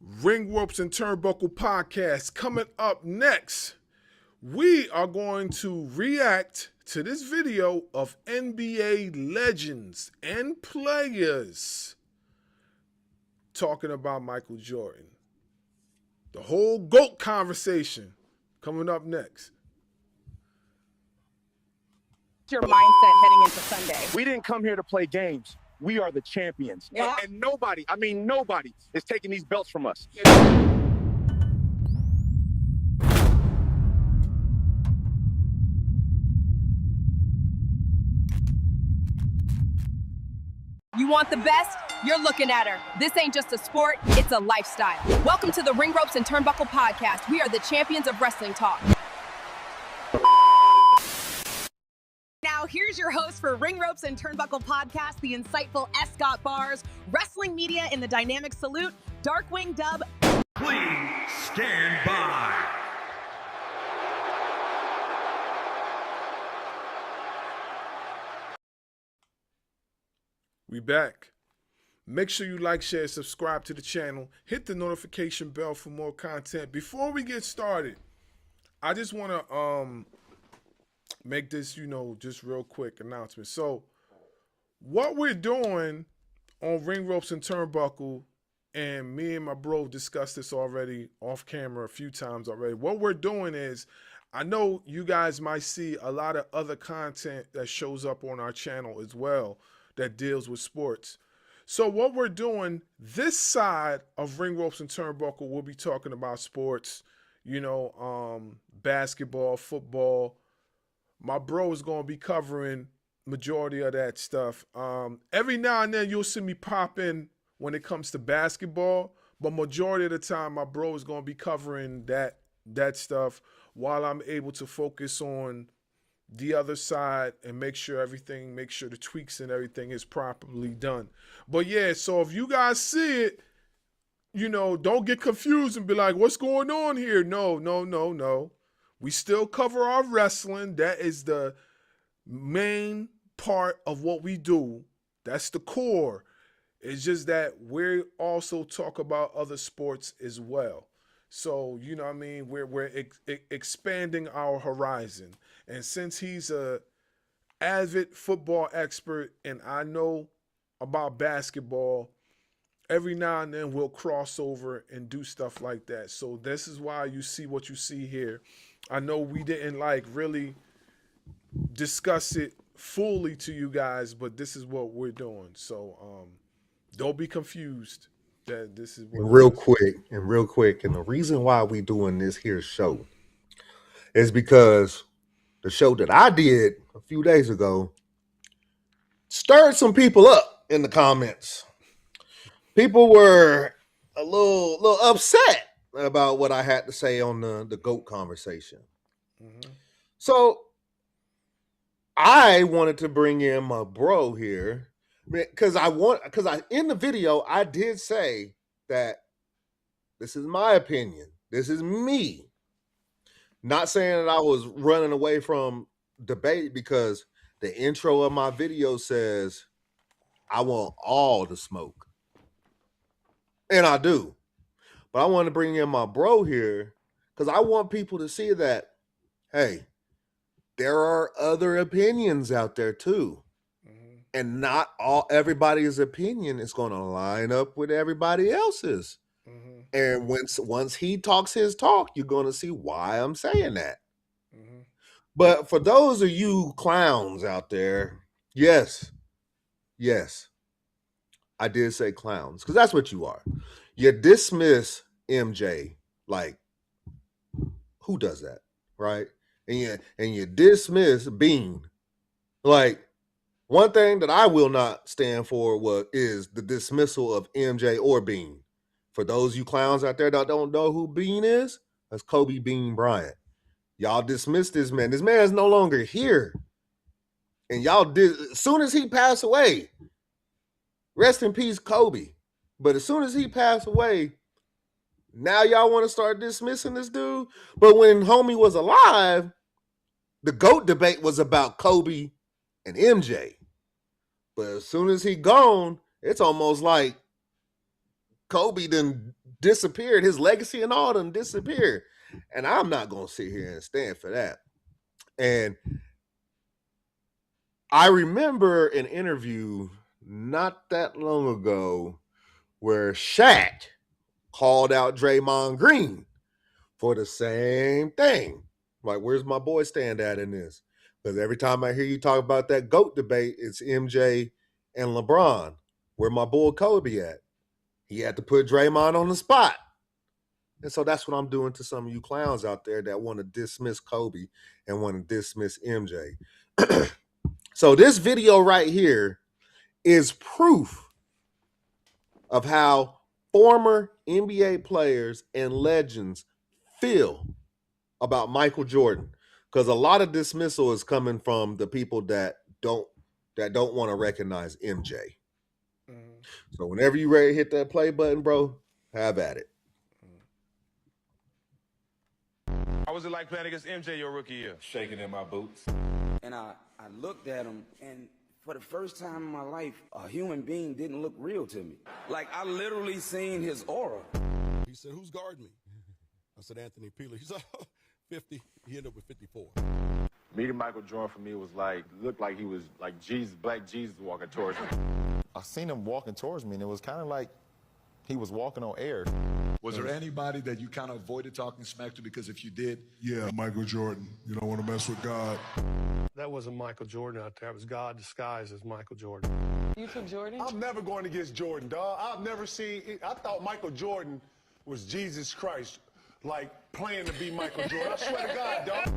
Ring Ropes and Turnbuckle podcast. Coming up next, we are going to react to this video of NBA legends and players talking about Micheal Jordan. The whole GOAT conversation coming up next. Your mindset heading into Sunday? We didn't come here to play games. We are the champions. Yeah. And nobody is taking these belts from us. You want the best? You're looking at her. This ain't just a sport, it's a lifestyle. Welcome to the Ring Ropes and Turnbuckle podcast. We are the champions of wrestling talk. Now, here's your host for Ring Ropes and Turnbuckle podcast, the insightful S. Scott Bars, wrestling media in the dynamic salute, Darkwing Dub. Please stand by. We back. Make sure you like, share, subscribe to the channel. Hit the notification bell for more content. Before we get started, I just want to make this, just real quick announcement. So what we're doing on Ring Ropes and Turnbuckle, and me and my bro discussed this already off camera a few times already. What we're doing is, I know you guys might see a lot of other content that shows up on our channel as well that deals with sports. So what we're doing, this side of Ring Ropes and Turnbuckle, we'll be talking about sports, basketball, football. My bro is going to be covering majority of that stuff. Every now and then you'll see me pop in when it comes to basketball, but majority of the time my bro is going to be covering that stuff while I'm able to focus on the other side and make sure the tweaks and everything is properly done. But yeah, so if you guys see it, don't get confused and be like, what's going on here? No. We still cover our wrestling. That is the main part of what we do. That's the core. It's just that we also talk about other sports as well. So, we're expanding our horizon. And since he's a avid football expert and I know about basketball, every now and then we'll cross over and do stuff like that. So this is why you see what you see here. I know we didn't really discuss it fully to you guys, but this is what we're doing. So don't be confused that this is what real quick. And the reason why we doing this here show is because the show that I did a few days ago stirred some people up in the comments. People were a little upset about what I had to say on the GOAT conversation. Mm-hmm. So I wanted to bring in my bro here because in the video I did say that this is my opinion. This is me. Not saying that I was running away from debate, because the intro of my video says I want all the smoke. And I do. But I want to bring in my bro here because I want people to see that, hey, there are other opinions out there too. Mm-hmm. And not everybody's opinion is going to line up with everybody else's. Mm-hmm. And once he talks his talk, you're going to see why I'm saying that. Mm-hmm. But for those of you clowns out there, yes, I did say clowns because that's what you are. You dismiss MJ like, who does that, right? And you dismiss Bean. Like, one thing that I will not stand for is the dismissal of MJ or Bean. For those you clowns out there that don't know who Bean is, that's Kobe Bean Bryant. Y'all dismiss this man. This man is no longer here. And y'all did, as soon as he passed away, rest in peace, Kobe. But as soon as he passed away, now y'all want to start dismissing this dude? But when homie was alive, the GOAT debate was about Kobe and MJ. But as soon as he gone, it's almost like Kobe done disappeared. His legacy and all them disappeared. And I'm not going to sit here and stand for that. And I remember an interview not that long ago where Shaq called out Draymond Green for the same thing. Like, where's my boy stand at in this? Because every time I hear you talk about that GOAT debate, it's MJ and LeBron. Where my boy Kobe at? He had to put Draymond on the spot. And so that's what I'm doing to some of you clowns out there that want to dismiss Kobe and want to dismiss MJ. So this video right here is proof of how former NBA players and legends feel about Michael Jordan. Because a lot of dismissal is coming from the people that don't want to recognize MJ. Mm-hmm. So whenever you ready to hit that play button, bro, have at it. How was it like playing against MJ your rookie year? Shaking in my boots. And I looked at him, and for the first time in my life, a human being didn't look real to me. Like, I literally seen his aura. He said, who's guarding me? I said, Anthony Peeler. He said, 50. He ended up with 54. Meeting Michael Jordan for me was looked like he was like Jesus, black Jesus walking towards me. I seen him walking towards me, and it was kind of like he was walking on air. Was there anybody that you kind of avoided talking smack to? Because if you did... Yeah, Michael Jordan. You don't want to mess with God. That wasn't Michael Jordan out there. It was God disguised as Michael Jordan. You took Jordan? I'm never going against Jordan, dog. I've never seen... I thought Michael Jordan was Jesus Christ, like playing to be Michael Jordan. I swear to God, dog.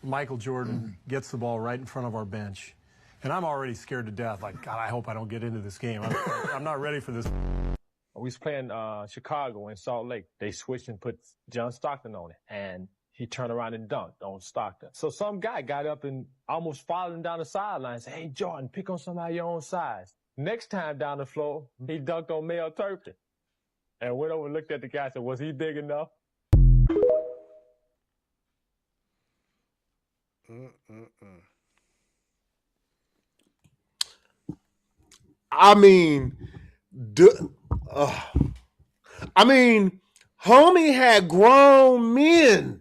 Michael Jordan gets the ball right in front of our bench. And I'm already scared to death. Like, God, I hope I don't get into this game. I'm not ready for this. We was playing Chicago in Salt Lake. They switched and put John Stockton on it. And he turned around and dunked on Stockton. So some guy got up and almost followed him down the sideline and said, hey, Jordan, pick on somebody your own size. Next time down the floor, he dunked on Mel Turpin. And went over and looked at the guy and said, was he big enough? I mean, homie had grown men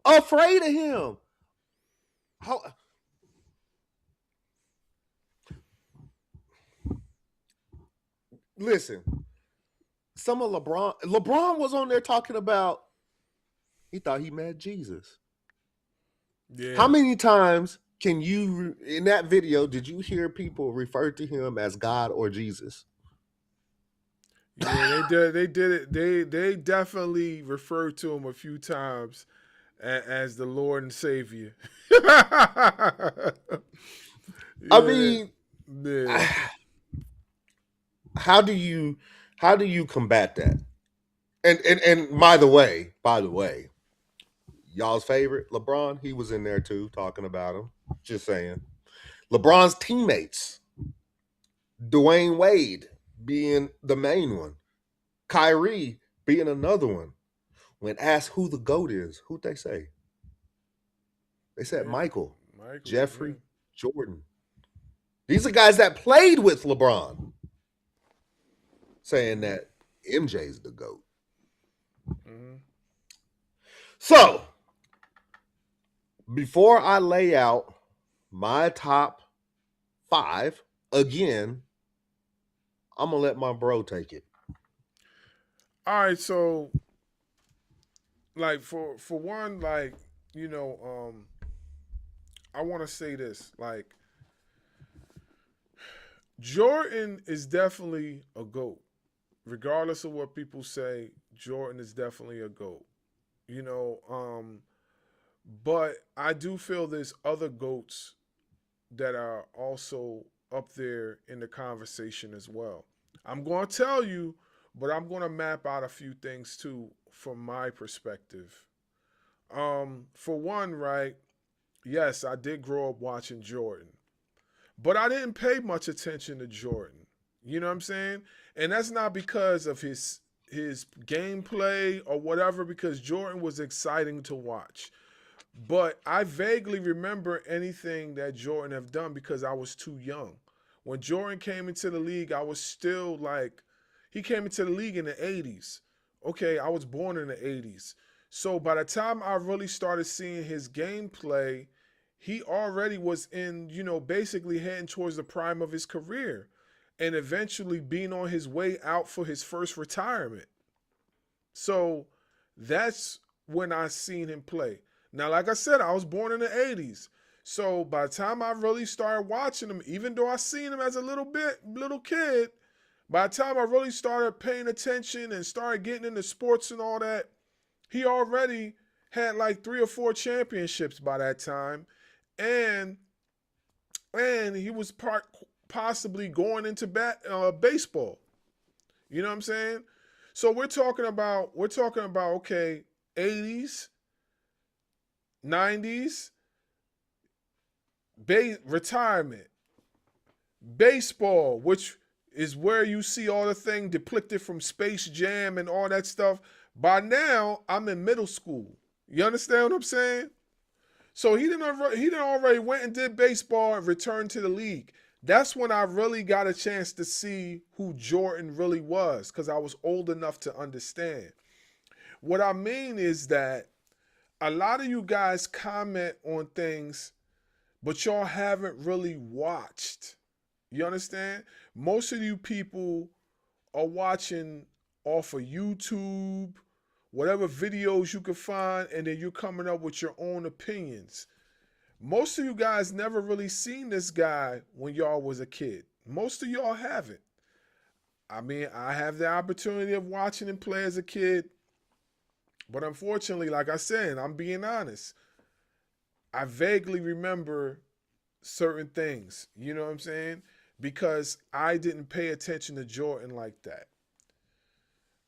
afraid of him. Listen, some of LeBron was on there talking about he thought he met Jesus. Yeah. How many times can you, in that video, did you hear people refer to him as God or Jesus? Yeah, they did it. They definitely referred to him a few times as the Lord and Savior. Yeah. I mean, yeah. How do you combat that? And by the way, y'all's favorite, LeBron, he was in there too, talking about him. Just saying. LeBron's teammates, Dwayne Wade being the main one, Kyrie being another one. When asked who the GOAT is, who'd they say? They said Michael Jeffrey, Jordan. These are guys that played with LeBron, saying that MJ's the GOAT. Mm-hmm. So, before I lay out my top 5, again, I'm going to let my bro take it. All right, so, like, for one, like, I want to say this. Like, Jordan is definitely a GOAT. Regardless of what people say, Jordan is definitely a GOAT. But I do feel there's other GOATs that are also up there in the conversation as well. I'm going to tell you, but I'm going to map out a few things too from my perspective. For one, right, yes, I did grow up watching Jordan, but I didn't pay much attention to Jordan. You know what I'm saying? And that's not because of his gameplay or whatever, because Jordan was exciting to watch. But I vaguely remember anything that Jordan have done because I was too young. When Jordan came into the league, I was still like, He came into the league in the 80s. Okay, I was born in the 80s. So by the time I really started seeing his gameplay, he already was in, basically heading towards the prime of his career and eventually being on his way out for his first retirement. So that's when I seen him play. Now, like I said, I was born in the 80s. So by the time I really started watching him, even though I seen him as a little kid, by the time I really started paying attention and started getting into sports and all that, he already had like 3 or 4 championships by that time. And he was possibly going into baseball. You know what I'm saying? So we're talking about okay, 80s, 90s, retirement, baseball, which is where you see all the thing depicted from Space Jam and all that stuff. By now, I'm in middle school. You understand what I'm saying? So he didn't already went and did baseball and returned to the league. That's when I really got a chance to see who Jordan really was, because I was old enough to understand. What I mean is that a lot of you guys comment on things, but y'all haven't really watched. You understand? Most of you people are watching off of YouTube, whatever videos you can find, and then you're coming up with your own opinions. Most of you guys never really seen this guy when y'all was a kid. Most of y'all haven't. I mean, I have the opportunity of watching him play as a kid, but unfortunately, like I said, I'm being honest, I vaguely remember certain things, you know what I'm saying? Because I didn't pay attention to Jordan like that.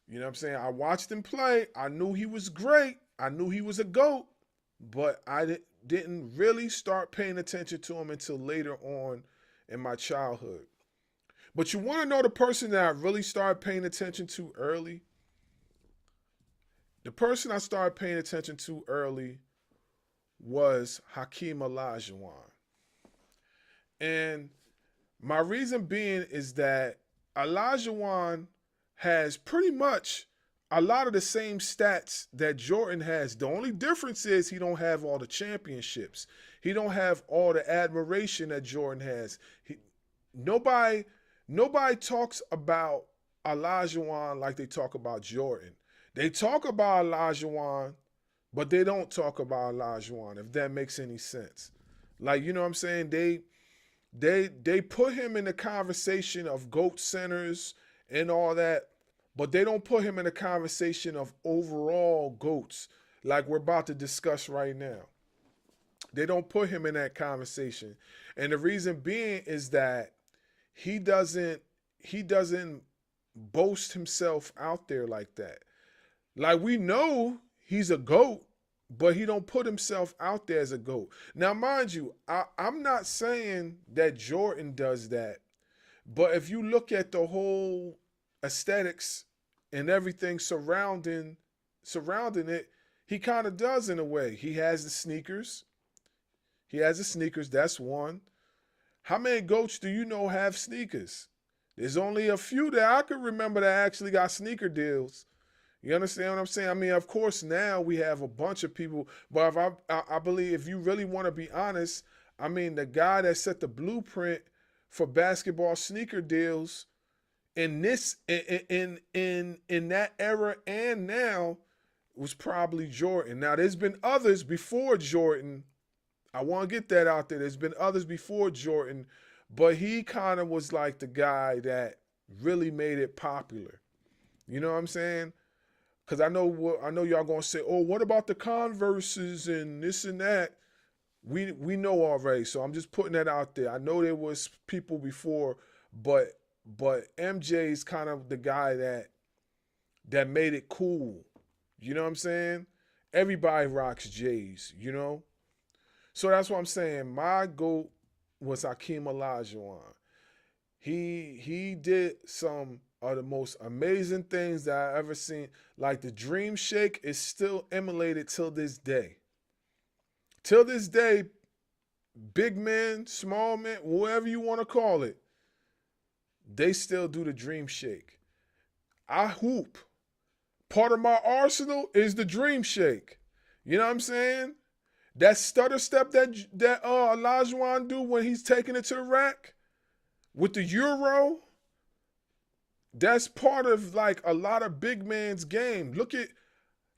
You know what I'm saying? I watched him play. I knew he was great. I knew he was a GOAT, but I didn't really start paying attention to him until later on in my childhood. But you want to know the person that I really started paying attention to early? The person I started paying attention to early was Hakeem Olajuwon. And my reason being is that Olajuwon has pretty much a lot of the same stats that Jordan has. The only difference is he don't have all the championships. He don't have all the admiration that Jordan has. Nobody talks about Olajuwon like they talk about Jordan. They talk about Olajuwon, but they don't talk about Olajuwon, if that makes any sense. Like, you know what I'm saying? They put him in the conversation of GOAT centers and all that, but they don't put him in the conversation of overall GOATs like we're about to discuss right now. They don't put him in that conversation. And the reason being is that he doesn't boast himself out there like that. Like, we know he's a GOAT, but he don't put himself out there as a GOAT. Now, mind you, I'm not saying that Jordan does that, but if you look at the whole aesthetics and everything surrounding it, he kind of does in a way. He has the sneakers. That's one. How many GOATs do you know have sneakers? There's only a few that I can remember that actually got sneaker deals. You understand what I'm saying? I mean, of course, now we have a bunch of people, but I believe if you really want to be honest, I mean, the guy that set the blueprint for basketball sneaker deals in that era and now was probably Jordan. Now, there's been others before Jordan. I want to get that out there. There's been others before Jordan, but he kind of was like the guy that really made it popular. You know what I'm saying? Because I know y'all gonna say, oh, what about the Converses and this and that? We know already, so I'm just putting that out there. I know there was people before, but MJ's kind of the guy that made it cool. You know what I'm saying? Everybody rocks J's, you know? So that's what I'm saying. My GOAT was Hakeem Olajuwon. He did some of the most amazing things that I ever seen. Like the Dream Shake is still emulated till this day. Till this day, big men, small men, whatever you want to call it, they still do the Dream Shake. I hoop. Part of my arsenal is the dream shake. You know what I'm saying? That stutter step that Olajuwon do when he's taking it to the rack with the Euro, that's part of like a lot of big man's game. Look at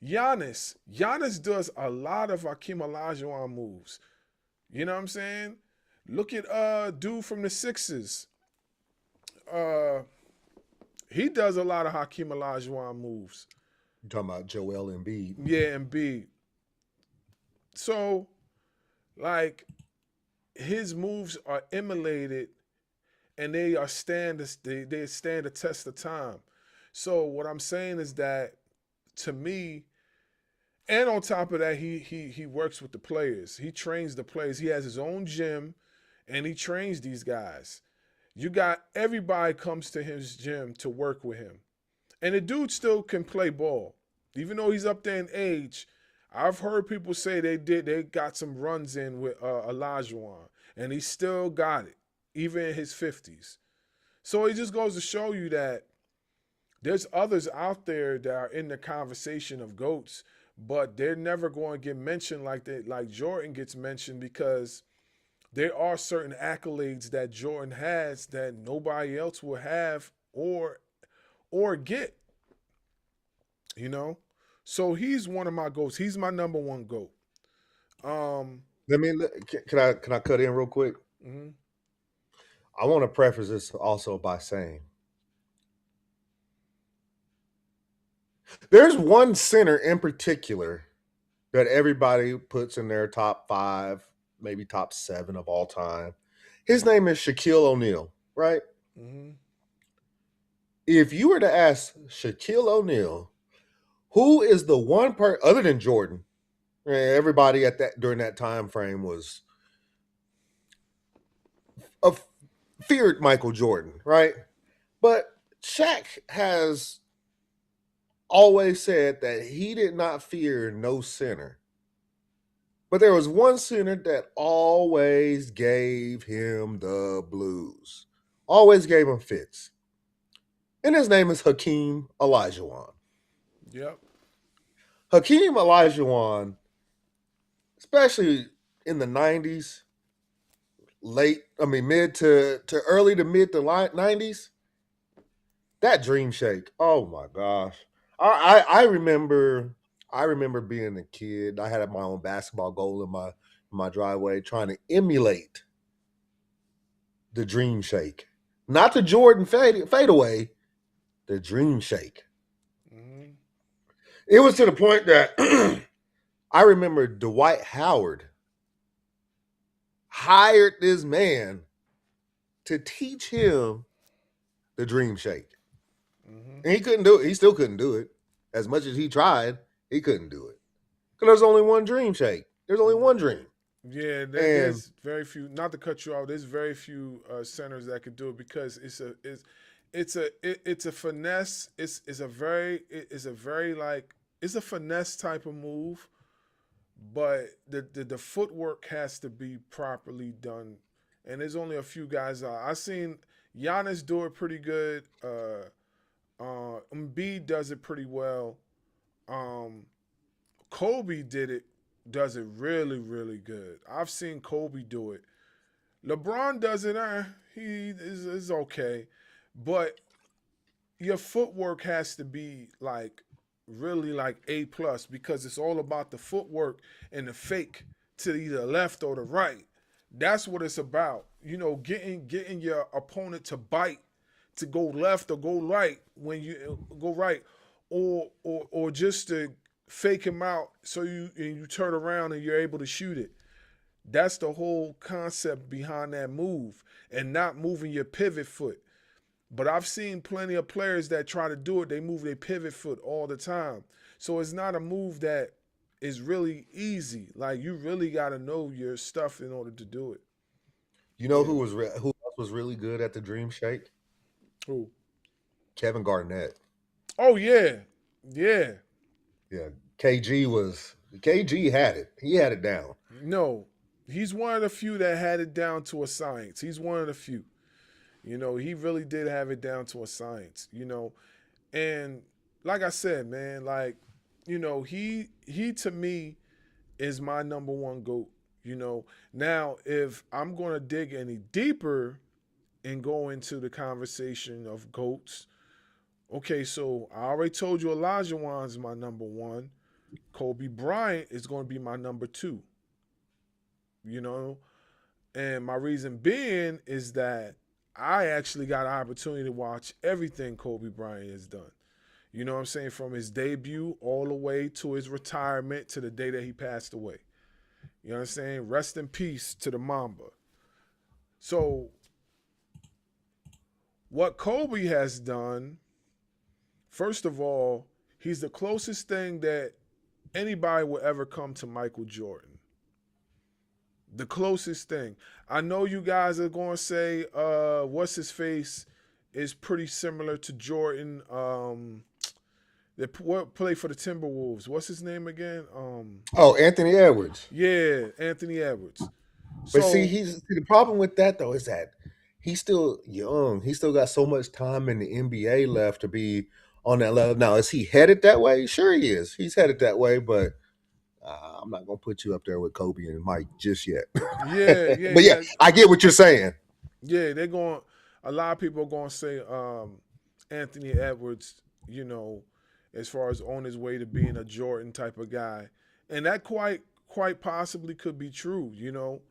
Giannis. Giannis does a lot of Hakeem Olajuwon moves. You know what I'm saying? Look at dude from the Sixers. He does a lot of Hakeem Olajuwon moves. You talking about Joel Embiid? Yeah, Embiid. So, like, his moves are emulated, and they stand the test of time. So what I'm saying is that, to me, and on top of that, he works with the players. He trains the players. He has his own gym, and he trains these guys. You got everybody comes to his gym to work with him, and the dude still can play ball, even though he's up there in age. I've heard people say they got some runs in with Olajuwon, and he still got it, even in his 50s. So it just goes to show you that there's others out there that are in the conversation of GOATs, but they're never going to get mentioned like Jordan gets mentioned, because there are certain accolades that Jordan has that nobody else will have or get, you know? So he's one of my GOATs. He's my number one GOAT. Can I cut in real quick? Mm-hmm. I want to preface this also by saying there's one center in particular that everybody puts in their top 5, maybe top 7 of all time. His name is Shaquille O'Neal, right? Mm-hmm. If you were to ask Shaquille O'Neal, who is the one person other than Jordan? Everybody during that time frame was feared Michael Jordan, right? But Shaq has always said that he did not fear no center. But there was one center that always gave him the blues, always gave him fits. And his name is Hakeem Olajuwon. Yep. Hakeem Olajuwon, especially in the 90s, mid to early to mid to 90s, that dream shake. Oh my gosh. I remember being a kid. I had my own basketball goal in my driveway trying to emulate the dream shake. Not the Jordan fadeaway, the dream shake. Mm-hmm. It was to the point that I remember Dwight Howard hired this man to teach him the dream shake. Mm-hmm. And he couldn't do it. He still couldn't do it. As much as he tried, he couldn't do it. Because there's only one dream shake. There's only one dream. Yeah, there's very few. Not to cut you off, there's very few centers that could do it, because it's a finesse. It's a finesse type of move, but the footwork has to be properly done. And there's only a few guys out. I seen Giannis do it pretty good. Embiid does it pretty well. Kobe does it really, really good. I've seen Kobe do it. LeBron does it. He is okay, but your footwork has to be like really like A+, because it's all about the footwork and the fake to either left or the right. That's what it's about. You know, getting your opponent to bite, to go left or go right when you go right, or just to fake him out so you turn around and you're able to shoot it. That's the whole concept behind that move, and not moving your pivot foot. But I've seen plenty of players that try to do it. They move their pivot foot all the time. So it's not a move that is really easy. Like, you really got to know your stuff in order to do it. You know who else was really good at the dream shake? Who? Kevin Garnett. Oh yeah. Yeah. Yeah. KG had it. He had it down. No. He's one of the few that had it down to a science. He's one of the few. You know, he really did have it down to a science, you know. And like I said, man, like, you know, he to me is my number one GOAT. You know, now if I'm gonna dig any deeper and go into the conversation of GOATs, okay, so I already told you Elijah Wan's my number one. Kobe Bryant is gonna be my number two. You know, and my reason being is that I actually got an opportunity to watch everything Kobe Bryant has done. You know what I'm saying? From his debut all the way to his retirement to the day that he passed away. You know what I'm saying? Rest in peace to the Mamba. So, what Kobe has done, first of all, he's the closest thing that anybody will ever come to Michael Jordan. The closest thing. I know you guys are going to say, what's his face is pretty similar to Jordan. That play for the Timberwolves. What's his name again? Anthony Edwards. Yeah, Anthony Edwards. But the problem with that though is that he's still young. He still got so much time in the NBA left to be on that level. Now, is he headed that way? Sure, he is. He's headed that way, but I'm not gonna put you up there with Kobe and Mike just yet. Yeah, but I get what you're saying. Yeah, they're going. A lot of people are going to say Anthony Edwards. You know, as far as on his way to being a Jordan type of guy, and that quite possibly could be true. You know,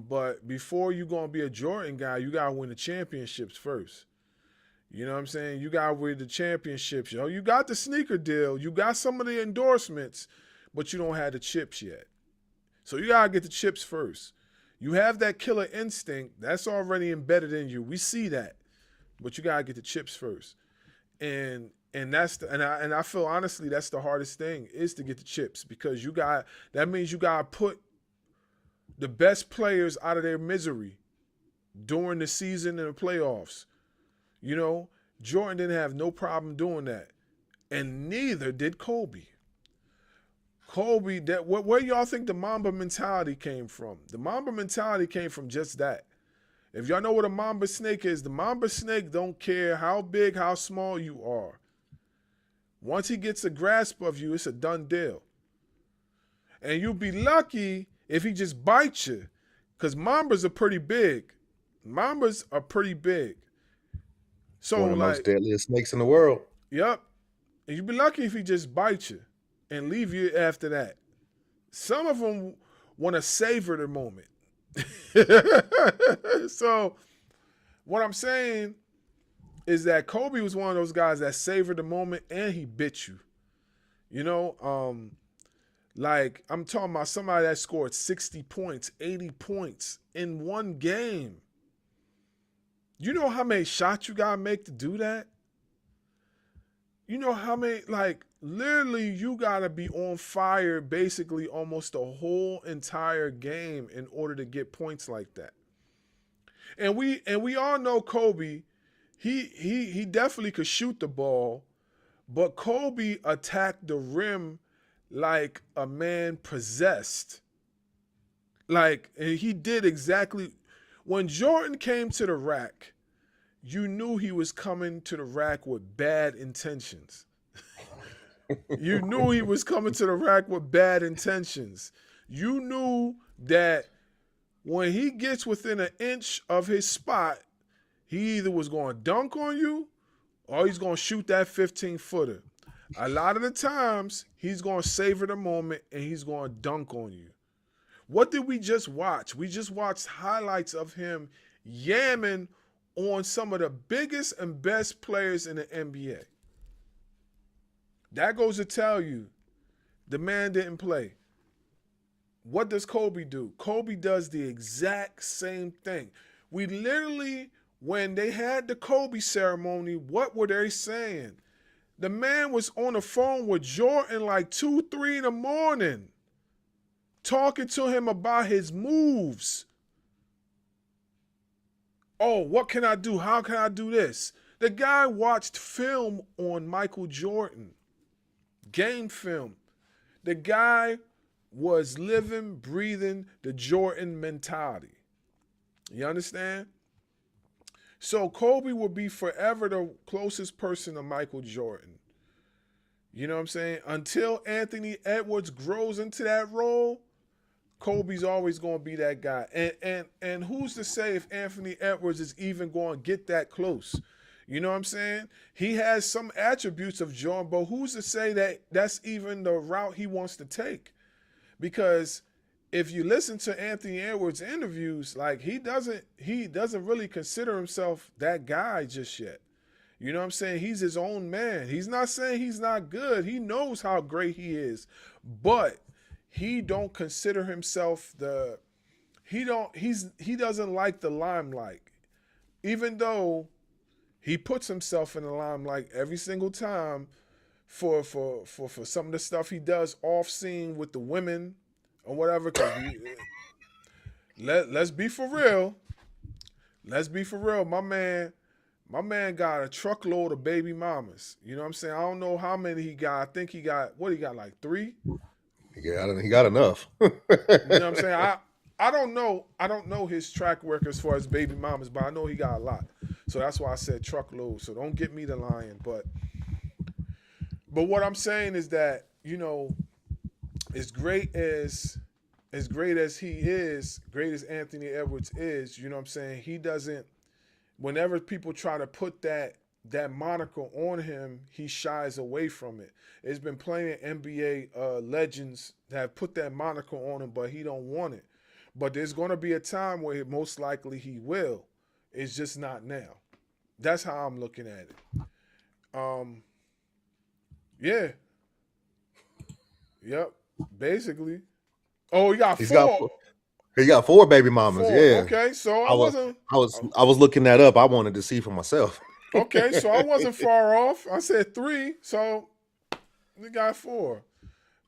but before you're gonna be a Jordan guy, you gotta win the championships first. You know what I'm saying? You gotta win the championships. You know, you got the sneaker deal, you got some of the endorsements, but you don't have the chips yet. So you gotta get the chips first. You have that killer instinct that's already embedded in you. We see that, but you gotta get the chips first. And that's and I feel honestly that's the hardest thing is to get the chips because that means you gotta put the best players out of their misery during the season and the playoffs. You know, Jordan didn't have no problem doing that, and neither did Kobe. Kobe, where y'all think the Mamba mentality came from? The Mamba mentality came from just that. If y'all know what a Mamba snake is, the Mamba snake don't care how big, how small you are. Once he gets a grasp of you, it's a done deal. And you'll be lucky if he just bites you, because Mambas are pretty big. Mambas are pretty big. So one of the most deadliest snakes in the world. Yep. And you'd be lucky if he just bites you and leave you after that. Some of them want to savor the moment. So what I'm saying is that Kobe was one of those guys that savored the moment and he bit you. You know, like I'm talking about somebody that scored 60 points, 80 points in one game. You know how many shots you got to make to do that? You know how many, like, literally you got to be on fire basically almost the whole entire game in order to get points like that. And we all know Kobe, he definitely could shoot the ball, but Kobe attacked the rim like a man possessed. Like, and he did exactly. When Jordan came to the rack, you knew he was coming to the rack with bad intentions. You knew he was coming to the rack with bad intentions. You knew that when he gets within an inch of his spot, he either was going to dunk on you or he's going to shoot that 15-footer. A lot of the times, he's going to savor the moment and he's going to dunk on you. What did we just watch? We just watched highlights of him yamming on some of the biggest and best players in the NBA. That goes to tell you the man didn't play. What does Kobe do? Kobe does the exact same thing. We literally, when they had the Kobe ceremony, what were they saying? The man was on the phone with Jordan like 2, 3 in the morning, talking to him about his moves. Oh, what can I do? How can I do this? The guy watched film on Michael Jordan, game film. The guy was living, breathing the Jordan mentality. You understand? So Kobe will be forever the closest person to Michael Jordan. You know what I'm saying? Until Anthony Edwards grows into that role, Kobe's always going to be that guy. And who's to say if Anthony Edwards is even going to get that close? You know what I'm saying? He has some attributes of Jordan, but who's to say that that's even the route he wants to take? Because if you listen to Anthony Edwards' interviews, like he doesn't really consider himself that guy just yet. You know what I'm saying? He's his own man. He's not saying he's not good. He knows how great he is, but he don't consider himself he doesn't like the limelight. Even though he puts himself in the limelight every single time for some of the stuff he does off scene with the women or whatever. Let's be for real. Let's be for real. My man got a truckload of baby mamas. You know what I'm saying? I don't know how many he got. I think he got like 3? Yeah, he got enough. You know what I'm saying? I don't know his track record as far as baby mamas, but I know he got a lot. So that's why I said truckload. So don't get me the lying. But what I'm saying is that, you know, as great as he is, great as Anthony Edwards is, you know what I'm saying? He doesn't, whenever people try to put that moniker on him, he shies away from it. There's been plenty of NBA legends that have put that moniker on him, but he don't want it. But there's going to be a time where most likely he will. It's just not now. That's how I'm looking at it. Yeah. Yep. Basically. Oh, he got 4. He got 4 baby mamas. 4. Yeah. Okay, so I was looking that up. I wanted to see for myself. Okay, so I wasn't far off. I said 3, so we got 4.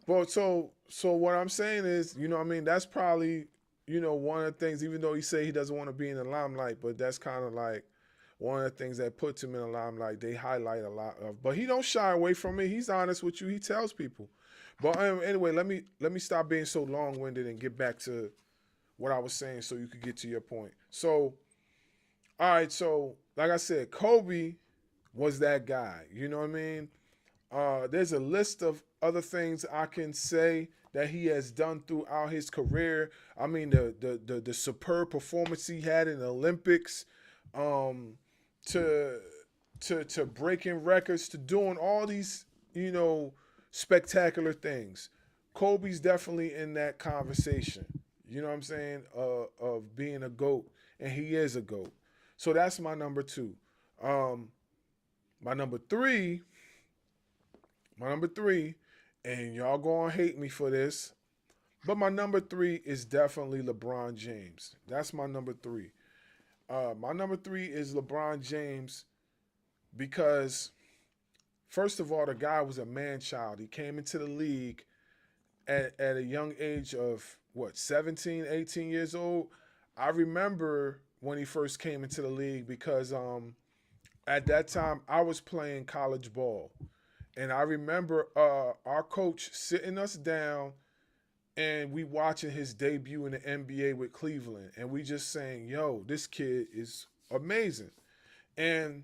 But so what I'm saying is, you know what I mean, that's probably, you know, one of the things, even though he say he doesn't want to be in the limelight, but that's kind of like one of the things that puts him in the limelight. They highlight a lot of, but he don't shy away from it. He's honest with you. He tells people. But anyway, let me stop being so long-winded and get back to what I was saying so you could get to your point. So, all right, so like I said, Kobe was that guy. You know what I mean? There's a list of other things I can say that he has done throughout his career. I mean, the superb performance he had in the Olympics, to breaking records, to doing all these, you know, spectacular things. Kobe's definitely in that conversation. You know what I'm saying? Of being a GOAT, and he is a GOAT. So that's my number 2. My number three, and y'all gonna hate me for this, but my number 3 is definitely LeBron James. That's my number 3. My number 3 is LeBron James because, first of all, the guy was a man-child. He came into the league at a young age of, 17, 18 years old. I remember when he first came into the league because at that time I was playing college ball. And I remember our coach sitting us down and we watching his debut in the NBA with Cleveland. And we just saying, yo, this kid is amazing. And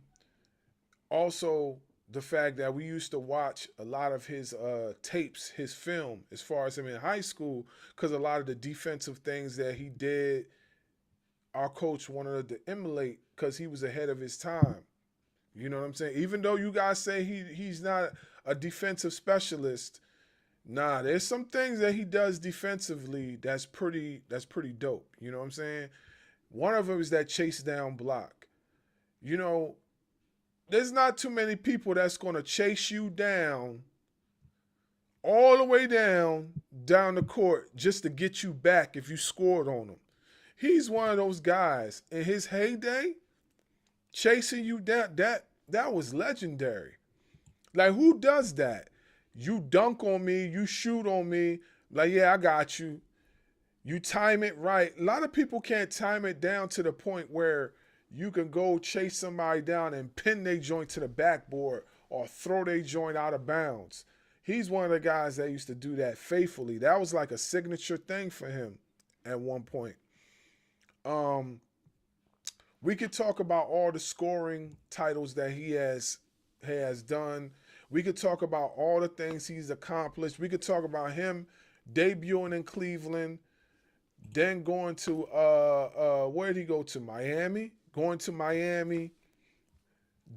also the fact that we used to watch a lot of his tapes, his film, as far as him in high school, because a lot of the defensive things that he did, our coach wanted to emulate because he was ahead of his time. You know what I'm saying? Even though you guys say he's not a defensive specialist, nah, there's some things that he does defensively that's pretty dope. You know what I'm saying? One of them is that chase down block. You know, there's not too many people that's going to chase you down all the way down the court just to get you back if you scored on them. He's one of those guys. In his heyday, chasing you down, that was legendary. Like, who does that? You dunk on me, you shoot on me, like, yeah, I got you. You time it right. A lot of people can't time it down to the point where you can go chase somebody down and pin their joint to the backboard or throw their joint out of bounds. He's one of the guys that used to do that faithfully. That was like a signature thing for him at one point. We could talk about all the scoring titles that he has done. We could talk about all the things he's accomplished. We could talk about him debuting in Cleveland, then going to where did he go to? Miami. Going to Miami,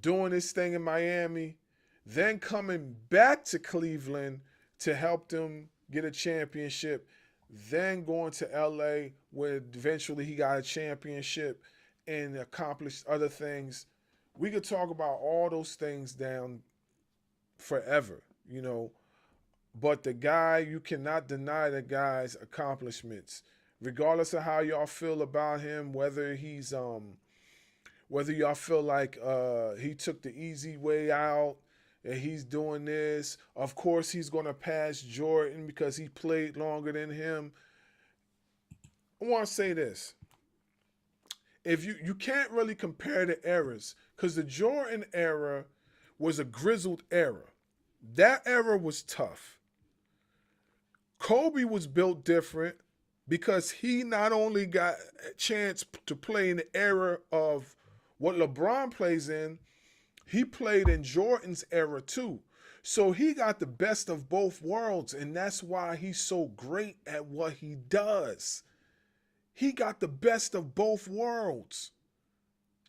doing his thing in Miami, then coming back to Cleveland to help them get a championship, then going to LA where eventually he got a championship and accomplished other things. We could talk about all those things down forever, you know. But the guy, you cannot deny the guy's accomplishments. Regardless of how y'all feel about him, whether y'all feel like he took the easy way out and he's doing this. Of course, he's going to pass Jordan because he played longer than him. I want to say this. If you can't really compare the eras because the Jordan era was a grizzled era. That era was tough. Kobe was built different because he not only got a chance to play in the era of what LeBron plays in, he played in Jordan's era too. So he got the best of both worlds, and that's why he's so great at what he does. He got the best of both worlds.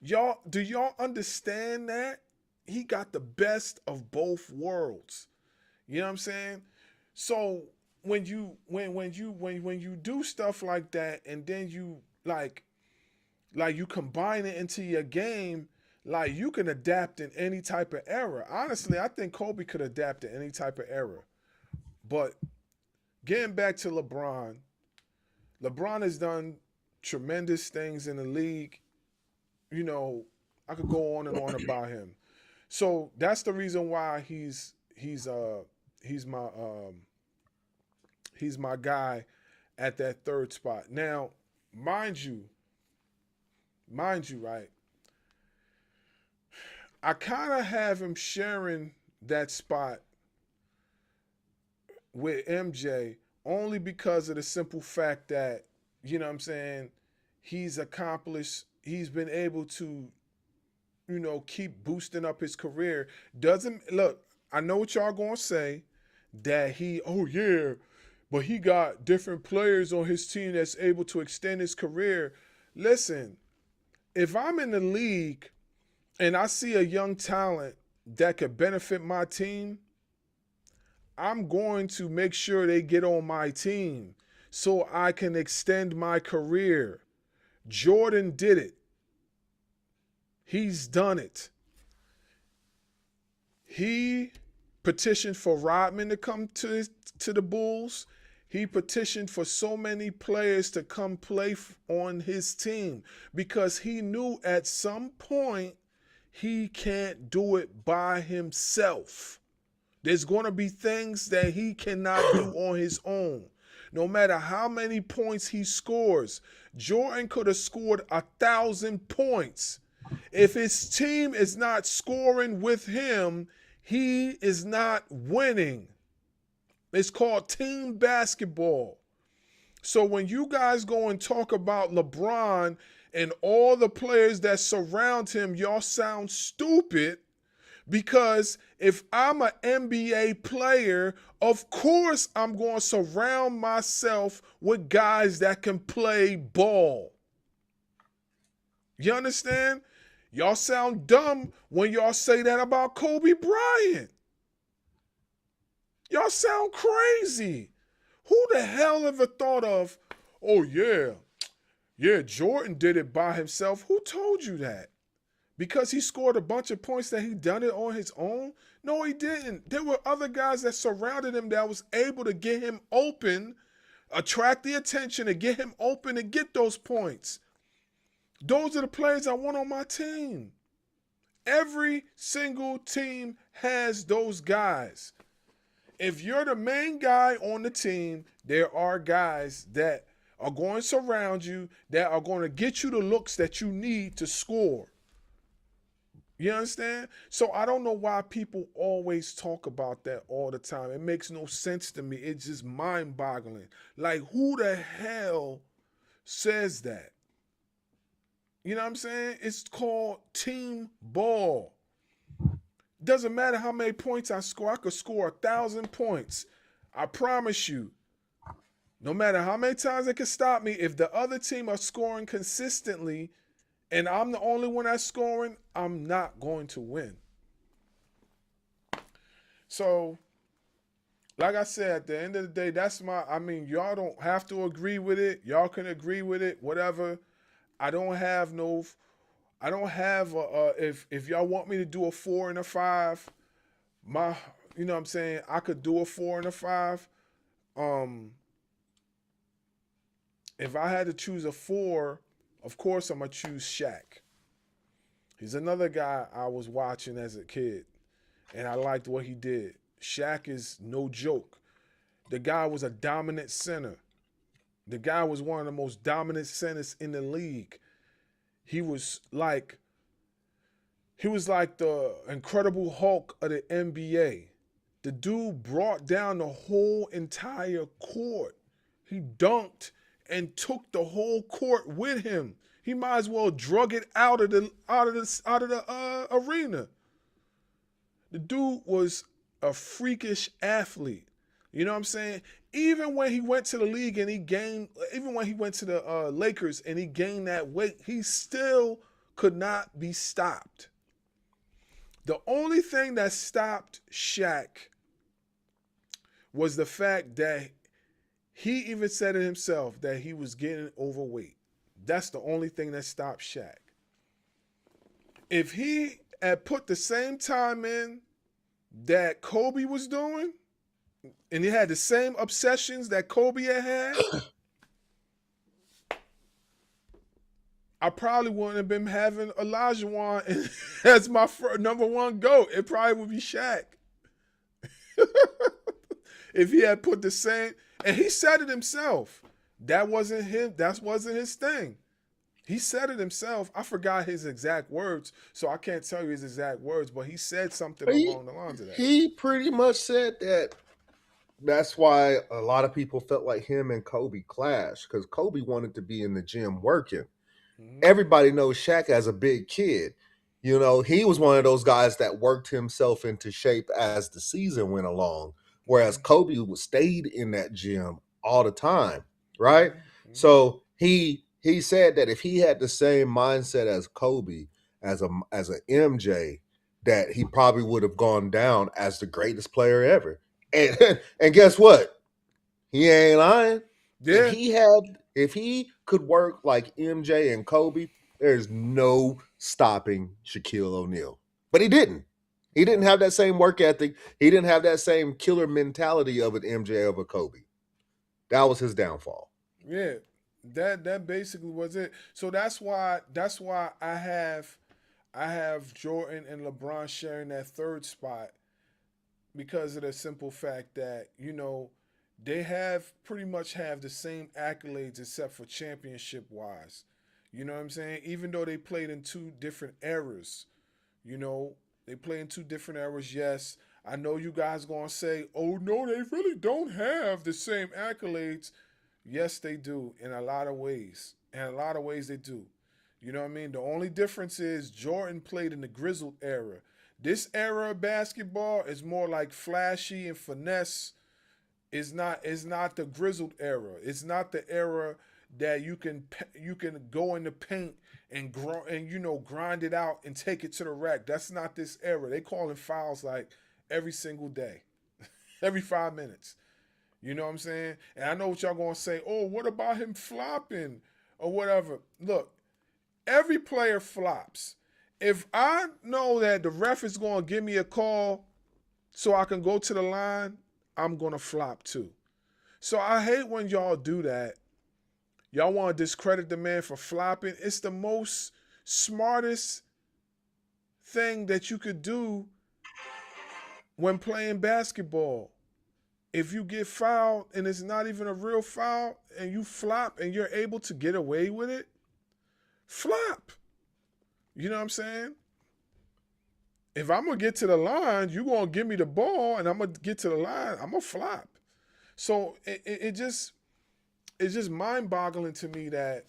Do y'all understand that? He got the best of both worlds. You know what I'm saying? So when you do stuff like that and then you like you combine it into your game, like you can adapt in any type of era. Honestly, I think Kobe could adapt to any type of era. But getting back to LeBron has done tremendous things in the league. You know, I could go on and on about him. So that's the reason why he's my guy at that third spot. Now, mind you, right? I kind of have him sharing that spot with MJ only because of the simple fact that, you know what I'm saying, he's been able to, you know, keep boosting up his career. Look, I know what y'all gonna say, that but he got different players on his team that's able to extend his career. Listen, if I'm in the league and I see a young talent that could benefit my team, I'm going to make sure they get on my team so I can extend my career. Jordan did it. He's done it. He petitioned for Rodman to come to the Bulls. He petitioned for so many players to come play on his team because he knew at some point he can't do it by himself. There's going to be things that he cannot do on his own. No matter how many points he scores, Jordan could have scored 1,000 points. If his team is not scoring with him, he is not winning. It's called team basketball. So when you guys go and talk about LeBron and all the players that surround him, y'all sound stupid because if I'm an NBA player, of course I'm going to surround myself with guys that can play ball. You understand? Y'all sound dumb when y'all say that about Kobe Bryant. Y'all sound crazy. Who the hell ever thought of, Jordan did it by himself? Who told you that? Because he scored a bunch of points that he done it on his own? No, he didn't. There were other guys that surrounded him that was able to get him open, attract the attention, and get him open and get those points. Those are the players I want on my team. Every single team has those guys. If you're the main guy on the team, there are guys that are going to surround you, that are going to get you the looks that you need to score. You understand? So I don't know why people always talk about that all the time. It makes no sense to me. It's just mind-boggling. Like, who the hell says that? You know what I'm saying? It's called team ball. Doesn't matter how many points I score. I could score 1,000 points. I promise you, no matter how many times they can stop me, if the other team are scoring consistently and I'm the only one that's scoring, I'm not going to win. So, like I said, at the end of the day, y'all don't have to agree with it. Y'all can agree with it, whatever. I don't have if y'all want me to do a 4 and a 5, you know what I'm saying? I could do a 4 and a 5. If I had to choose a 4, of course I'm going to choose Shaq. He's another guy I was watching as a kid, and I liked what he did. Shaq is no joke. The guy was a dominant center. The guy was one of the most dominant centers in the league. He was like the Incredible Hulk of the NBA. The dude brought down the whole entire court. He dunked and took the whole court with him. He might as well drug it out of the arena. The dude was a freakish athlete. You know what I'm saying? Even when he went to the league and even when he went to the Lakers and he gained that weight, he still could not be stopped. The only thing that stopped Shaq was the fact that he even said it himself that he was getting overweight. That's the only thing that stopped Shaq. If he had put the same time in that Kobe was doing, and he had the same obsessions that Kobe had, I probably wouldn't have been having Olajuwon as my number one GOAT. It probably would be Shaq. If he had put the same, and he said it himself. That wasn't him. That wasn't his thing. He said it himself. I forgot his exact words, so I can't tell you his exact words, but he said something along the lines of that. He pretty much said that that's why a lot of people felt like him and Kobe clashed, because Kobe wanted to be in the gym working. Mm-hmm. Everybody knows Shaq as a big kid. You know, he was one of those guys that worked himself into shape as the season went along, whereas Kobe stayed in that gym all the time, right? Mm-hmm. So he said that if he had the same mindset as Kobe, as an MJ, that he probably would have gone down as the greatest player ever. And guess what? He ain't lying. Yeah. If he could work like MJ and Kobe, there's no stopping Shaquille O'Neal. But he didn't. He didn't have that same work ethic. He didn't have that same killer mentality of an MJ of a Kobe. That was his downfall. Yeah. That basically was it. So that's why I have Jordan and LeBron sharing that third spot, because of the simple fact that, you know, they pretty much have the same accolades except for championship wise. You know what I'm saying? Even though they played in two different eras, you know, they play in two different eras. Yes, I know you guys gonna say, oh no, they really don't have the same accolades. Yes, they do, in a lot of ways. In a lot of ways they do. You know what I mean? The only difference is Jordan played in the grizzled era. This era of basketball is more like flashy and finesse. It's not the grizzled era. It's not the era that you can go in the paint and grind it out and take it to the rack. That's not this era. They calling fouls like every single day, every 5 minutes. You know what I'm saying? And I know what y'all gonna say. Oh, what about him flopping or whatever? Look, every player flops. If I know that the ref is going to give me a call so I can go to the line, I'm going to flop too. So I hate when y'all do that. Y'all want to discredit the man for flopping. It's the most smartest thing that you could do when playing basketball. If you get fouled and it's not even a real foul and you flop and you're able to get away with it, flop. You know what I'm saying? If I'm going to get to the line, you're going to give me the ball and I'm going to get to the line, I'm going to flop. So it's just mind-boggling to me that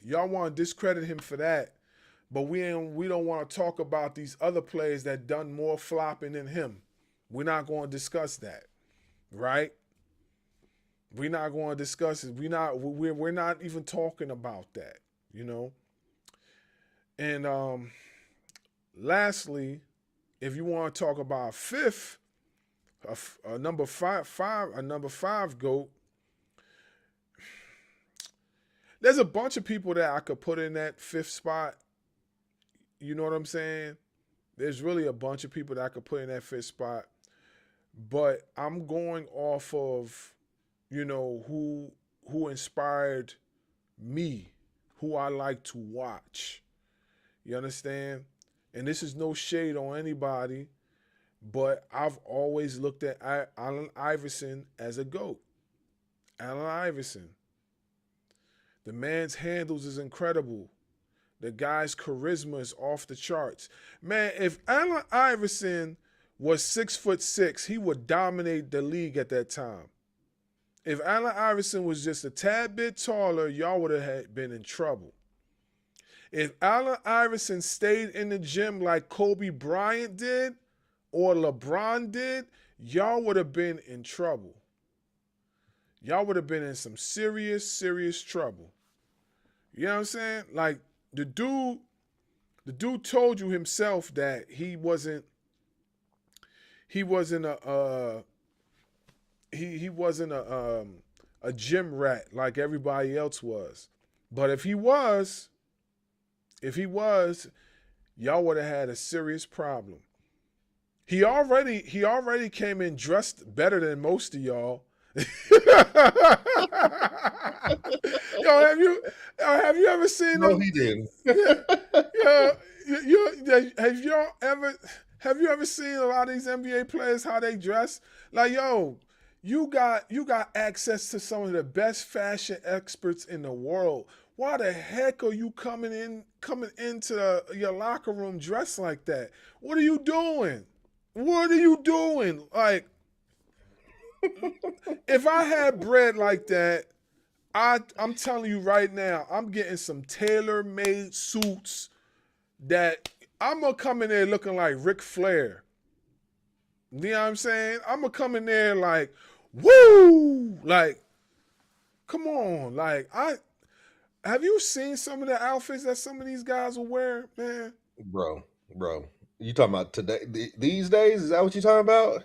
Y'all want to discredit him for that, but we don't want to talk about these other players that done more flopping than him. We're not going to discuss that, right? We're not going to discuss it. We're not even talking about that, you know. And lastly, if you want to talk about fifth, a number five GOAT. There's a bunch of people that I could put in that fifth spot. You know what I'm saying? There's really a bunch of people that I could put in that fifth spot. But I'm going off of, you know, who inspired me, who I like to watch. You understand? And this is no shade on anybody, but I've always looked at Allen Iverson as a GOAT. Allen Iverson. The man's handles is incredible. The guy's charisma is off the charts. Man, if Allen Iverson was 6'6", he would dominate the league at that time. If Allen Iverson was just a tad bit taller, y'all would have been in trouble. If Allen Iverson stayed in the gym like Kobe Bryant did or LeBron did, y'all would have been in trouble. Y'all would have been in some serious, serious trouble. You know what I'm saying? Like, the dude told you himself that he wasn't a gym rat like everybody else was. But if he was, y'all would have had a serious problem. He already came in dressed better than most of y'all. Yo, have you ever seen No, him? he didn't. Have you ever seen a lot of these NBA players how they dress? Like, yo, you got access to some of the best fashion experts in the world. Why the heck are you coming into your locker room dressed like that? What are you doing? What are you doing? Like, if I had bread like that, I'm telling you right now, I'm getting some tailor-made suits that I'm going to come in there looking like Ric Flair. You know what I'm saying? I'm going to come in there like, woo! Like, come on. Like, have you seen some of the outfits that some of these guys will wear, man? Bro. You talking about today? These days? Is that what you talking about?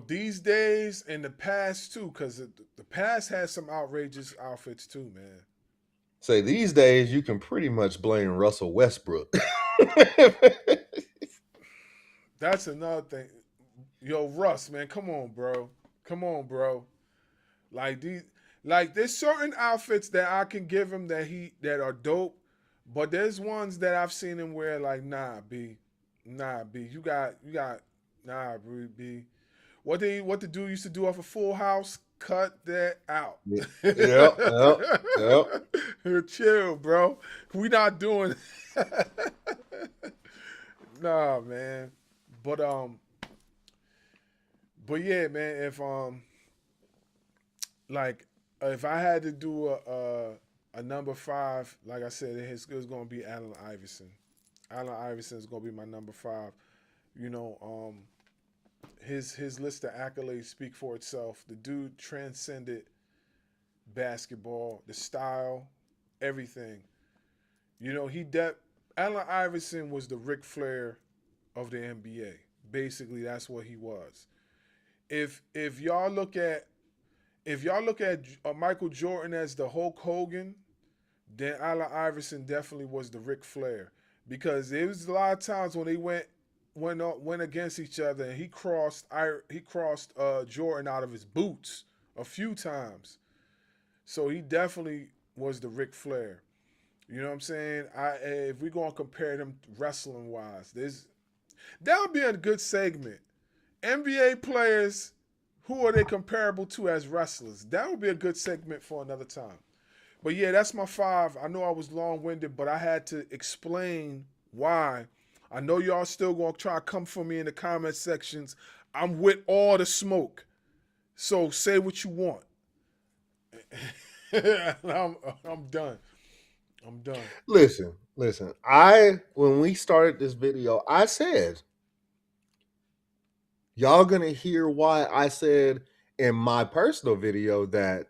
These days and the past too, because the past has some outrageous outfits too, man. Say these days, you can pretty much blame Russell Westbrook. That's another thing. Yo, Russ, man, come on, bro. Like there's certain outfits that I can give him that are dope, but there's ones that I've seen him wear like, nah, B. You got nah, B. What the dude used to do off a Full House, cut that out. Yep. Chill, bro. We not doing nah, man. But yeah, man, if I had to do a number 5, like I said, it's gonna be Allen Iverson. Allen Iverson is gonna be my number 5. You know, his list of accolades speak for itself. The dude transcended basketball, the style, everything. You know, Allen Iverson was the Ric Flair of the NBA. Basically, that's what he was. If y'all look at Michael Jordan as the Hulk Hogan, then Allen Iverson definitely was the Ric Flair, because there was a lot of times when they went against each other, and he crossed Jordan out of his boots a few times. So he definitely was the Ric Flair. You know what I'm saying? If we're gonna compare them wrestling wise, that would be a good segment. NBA players, who are they comparable to as wrestlers? That would be a good segment for another time. But yeah, that's my 5. I know I was long-winded, but I had to explain why. I know y'all still gonna try to come for me in the comment sections. I'm with all the smoke. So say what you want. I'm done. I'm done. Listen. When we started this video, I said, y'all gonna hear why I said in my personal video that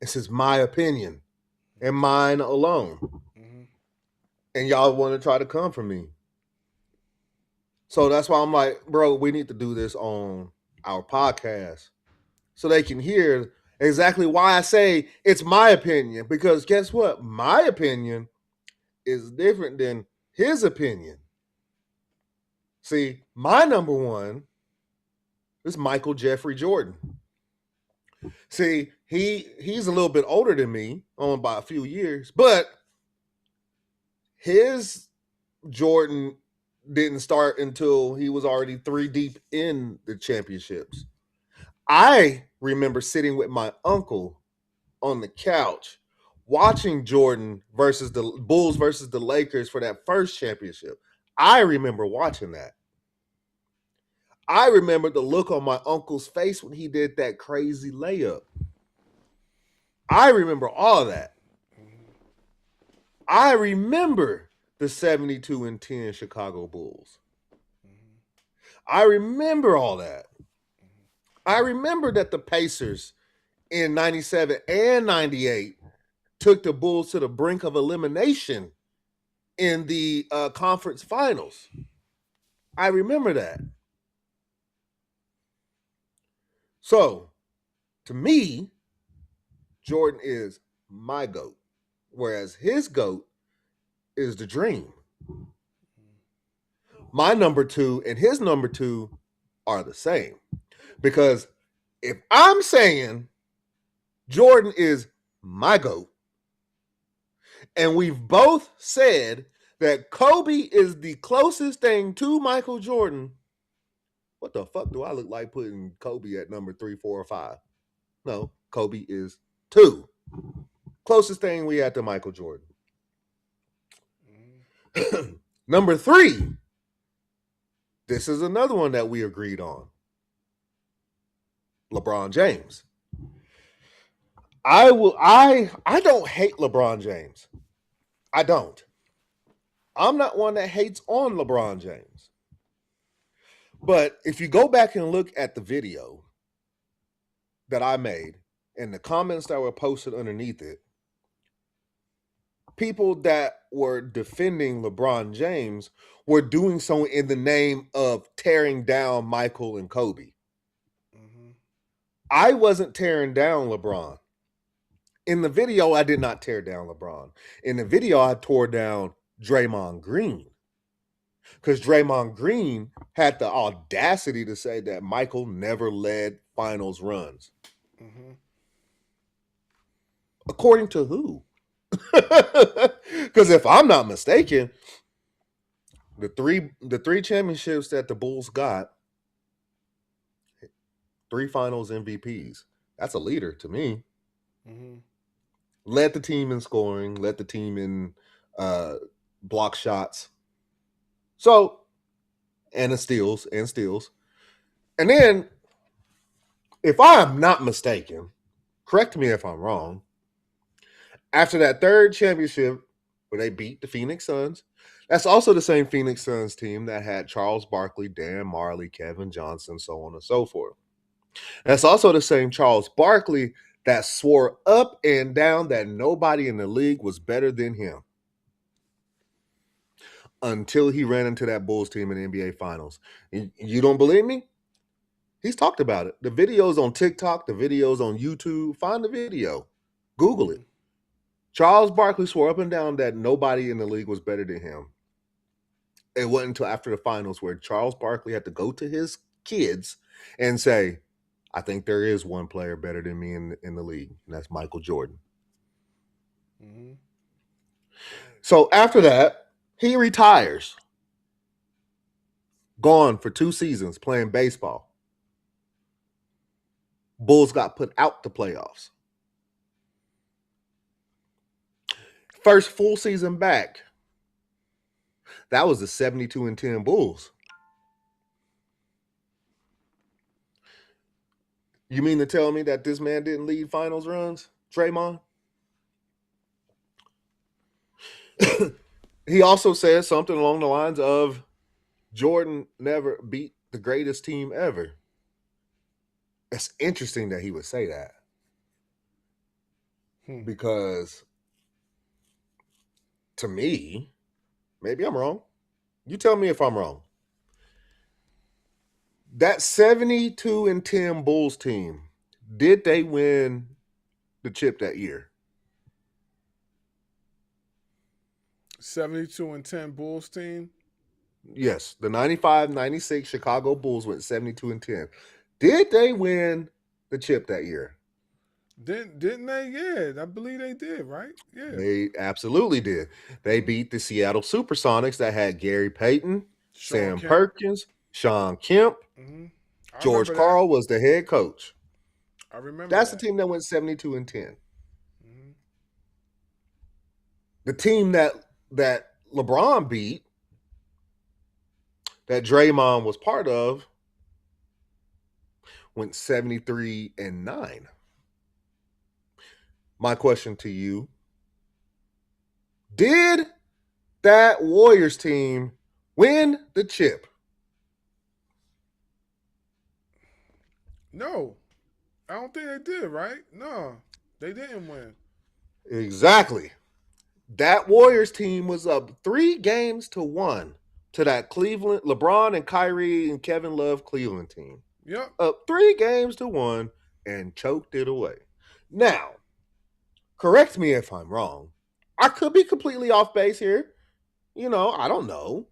this is my opinion and mine alone. Mm-hmm. And y'all want to try to come for me. So that's why I'm like, bro, we need to do this on our podcast so they can hear exactly why I say it's my opinion. Because guess what? My opinion is different than his opinion. See, my number one is Michael Jeffrey Jordan. See, he's a little bit older than me, only by a few years, but his Jordan didn't start until he was already 3 deep in the championships. I remember sitting with my uncle on the couch watching Jordan versus the Bulls versus the Lakers for that first championship. I remember watching that. I remember the look on my uncle's face when he did that crazy layup. I remember all that. I remember the 72-10 Chicago Bulls. I remember all that. I remember that the Pacers in 97 and 98 took the Bulls to the brink of elimination in the conference finals. I remember that. So, to me, Jordan is my GOAT, whereas his GOAT is the Dream. My number 2 and his number 2 are the same. Because if I'm saying Jordan is my GOAT, and we've both said that Kobe is the closest thing to Michael Jordan, what the fuck do I look like putting Kobe at number 3, 4, or 5? No, Kobe is 2. Closest thing we had to Michael Jordan. Number 3, this is another one that we agreed on. LeBron James. I don't hate LeBron James. I don't. I'm not one that hates on LeBron James. But if you go back and look at the video that I made and the comments that were posted underneath it, people that were defending LeBron James were doing so in the name of tearing down Michael and Kobe. Mm-hmm. I wasn't tearing down LeBron. In the video, I did not tear down LeBron. In the video, I tore down Draymond Green. Because Draymond Green had the audacity to say that Michael never led finals runs. Mm-hmm. According to who? Because if I'm not mistaken, the three championships that the Bulls got, 3 finals MVPs. That's a leader to me. Mm-hmm. Led the team in scoring, led the team in block shots. So, and steals. And then, if I'm not mistaken, correct me if I'm wrong, after that third championship where they beat the Phoenix Suns, that's also the same Phoenix Suns team that had Charles Barkley, Dan Marley, Kevin Johnson, so on and so forth. That's also the same Charles Barkley that swore up and down that nobody in the league was better than him until he ran into that Bulls team in the NBA Finals. You don't believe me? He's talked about it. The video's on TikTok, the video's on YouTube. Find the video. Google it. Charles Barkley swore up and down that nobody in the league was better than him. It wasn't until after the finals where Charles Barkley had to go to his kids and say, I think there is one player better than me in the league, and that's Michael Jordan. Mm-hmm. So after that, he retires. Gone for 2 seasons playing baseball. Bulls got put out the playoffs. First full season back, that was the 72-10 Bulls. You mean to tell me that this man didn't lead finals runs, Draymond? He also said something along the lines of Jordan never beat the greatest team ever. It's interesting that he would say that. Because to me, maybe I'm wrong. You tell me if I'm wrong. That 72-10 Bulls team, did they win the chip that year? 72-10 Bulls team? Yes, the 95-96 Chicago Bulls went 72-10. Did they win the chip that year? Didn't they? Yeah, I believe they did, right? Yeah. They absolutely did. They beat the Seattle Supersonics that had Gary Payton, Sam Kemp. Perkins, Sean Kemp. George Karl was the head coach. I remember That's that. the team that went 72-10. The team that LeBron beat, that Draymond was part of, went 73-9. My question to you, did that Warriors team win the chip? No. I don't think they did, right? No. They didn't win. Exactly. That Warriors team was up 3-1 to that Cleveland, LeBron and Kyrie and Kevin Love Cleveland team. Yep. Up 3-1 and choked it away. Now, correct me if I'm wrong. I could be completely off base here. I don't know.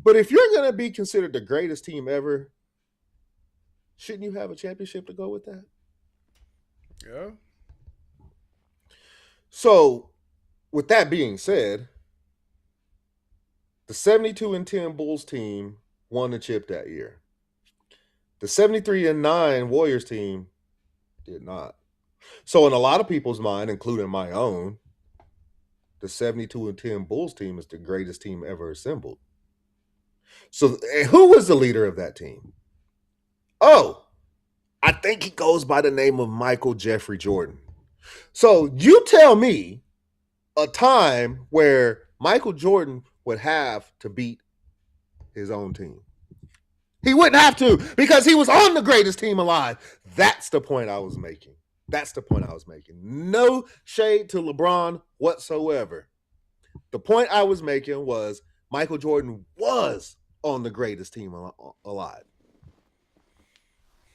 But if you're going to be considered the greatest team ever, shouldn't you have a championship to go with that? Yeah. So, with that being said, the 72-10 Bulls team won the chip that year. The 73-9 Warriors team did not. So in a lot of people's mind, including my own, the 72-10 Bulls team is the greatest team ever assembled. So who was the leader of that team? Oh, I think he goes by the name of Michael Jeffrey Jordan. So you tell me a time where Michael Jordan would have to beat his own team. He wouldn't have to because he was on the greatest team alive. That's the point I was making. No shade to LeBron whatsoever. The point I was making was Michael Jordan was on the greatest team alive.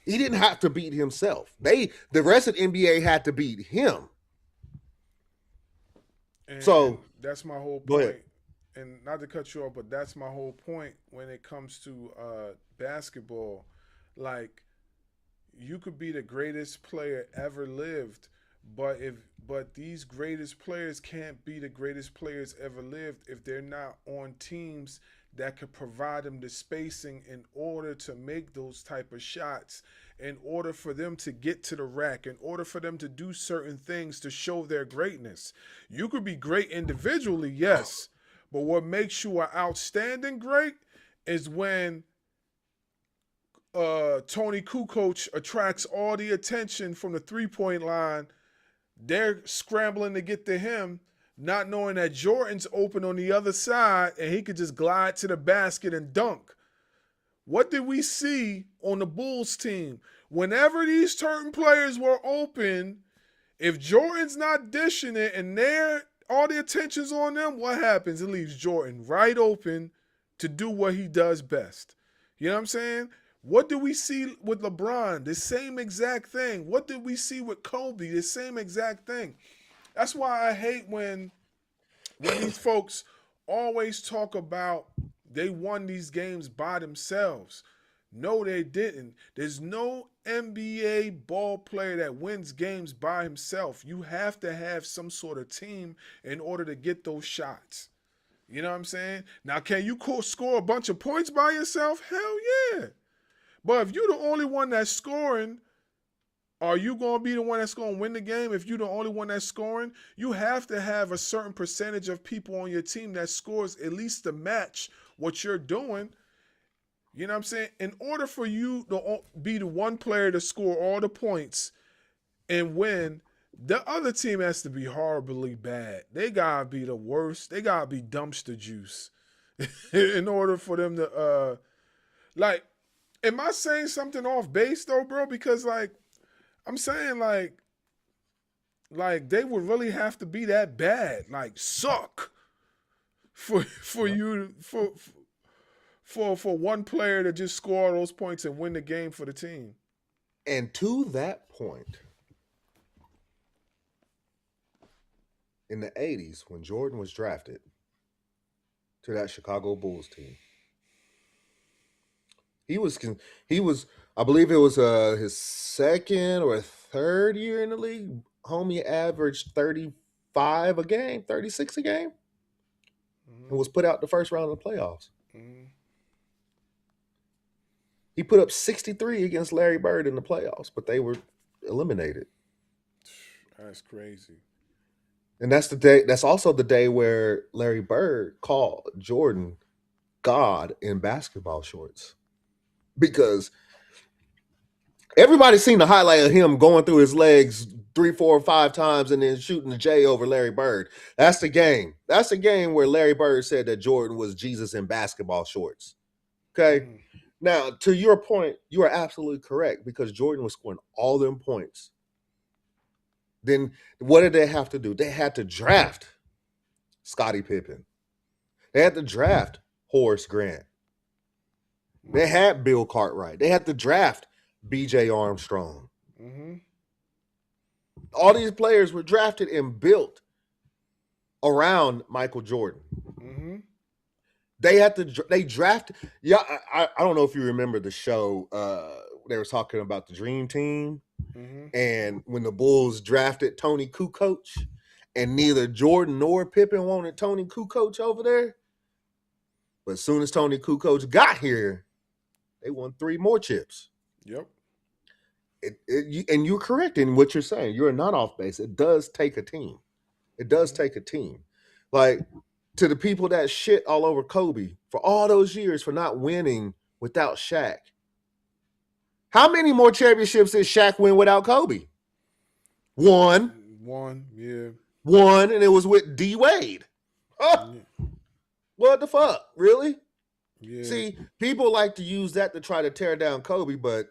He didn't have to beat himself. The rest of the NBA had to beat him. And that's my whole point. Go ahead. And not to cut you off, but that's my whole point when it comes to basketball. Like, you could be the greatest player ever lived, but these greatest players can't be the greatest players ever lived if they're not on teams that could provide them the spacing in order to make those type of shots, in order for them to get to the rack, in order for them to do certain things to show their greatness. You could be great individually, yes, but what makes you an outstanding great is when Tony Kukoc attracts all the attention from the three-point line. They're scrambling to get to him, not knowing that Jordan's open on the other side and he could just glide to the basket and dunk. What did we see on the Bulls team? Whenever these certain players were open, if Jordan's not dishing it and all the attention's on them, what happens? It leaves Jordan right open to do what he does best. You know what I'm saying? What did we see with LeBron? The same exact thing. What did we see with Kobe? The same exact thing. That's why I hate when these folks always talk about they won these games by themselves. No, they didn't. There's no NBA ball player that wins games by himself. You have to have some sort of team in order to get those shots. You know what I'm saying? Now, can you score a bunch of points by yourself? Hell yeah. But if you're the only one that's scoring, are you going to be the one that's going to win the game? If you're the only one that's scoring, you have to have a certain percentage of people on your team that scores at least to match what you're doing. You know what I'm saying? In order for you to be the one player to score all the points and win, The other team has to be horribly bad. They gotta be the worst. They gotta be dumpster juice in order for them to like. Am I saying something off base though, bro? Because like I'm saying like they would really have to be that bad, like suck for you for one player to just score those points and win the game for the team. And to that point, in the 80s, when Jordan was drafted to that Chicago Bulls team, he was I believe it was his second or third year in the league. Homie averaged 35 a game, 36 a game, and was put out the first round of the playoffs. He put up 63 against Larry Bird in the playoffs, but they were eliminated. That's crazy. And that's the day. That's also the day where Larry Bird called Jordan God in basketball shorts, because everybody's seen the highlight of him going through his legs 3, 4, 5 times and then shooting the J over Larry Bird. That's the game. That's the game where Larry Bird said that Jordan was Jesus in basketball shorts. Okay. Now, to your point, you are absolutely correct, because Jordan was scoring all them points. Then what did they have to do? They had to draft Scottie Pippen. They had to draft Horace Grant. They had Bill Cartwright. They had to draft B.J. Armstrong. All these players were drafted and built around Michael Jordan. They drafted. Yeah, I don't know if you remember the show. They were talking about the Dream Team, and when the Bulls drafted Tony Kukoc, and neither Jordan nor Pippen wanted Tony Kukoc over there. But as soon as Tony Kukoc got here, they won 3 more chips. Yep. And you're correct in what you're saying. You're not off base. It does take a team. It does take a team. Like, to the people that shit all over Kobe for all those years for not winning without Shaq. How many more championships did Shaq win without Kobe? One, yeah. One, and it was with D. Wade. Oh, what the fuck? Really? Yeah. See, people like to use that to try to tear down Kobe, but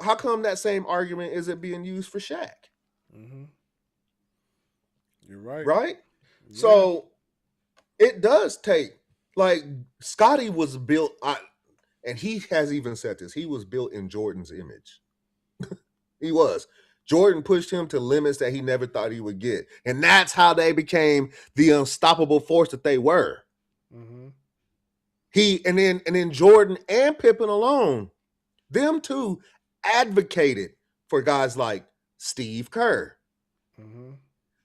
how come that same argument isn't being used for Shaq? You're right. Right? Yeah. So it does take, like, Scottie was built, and he has even said this, he was built in Jordan's image. He was. Jordan pushed him to limits that he never thought he would get. And that's how they became the unstoppable force that they were. And then Jordan and Pippen alone, them two advocated for guys like Steve Kerr.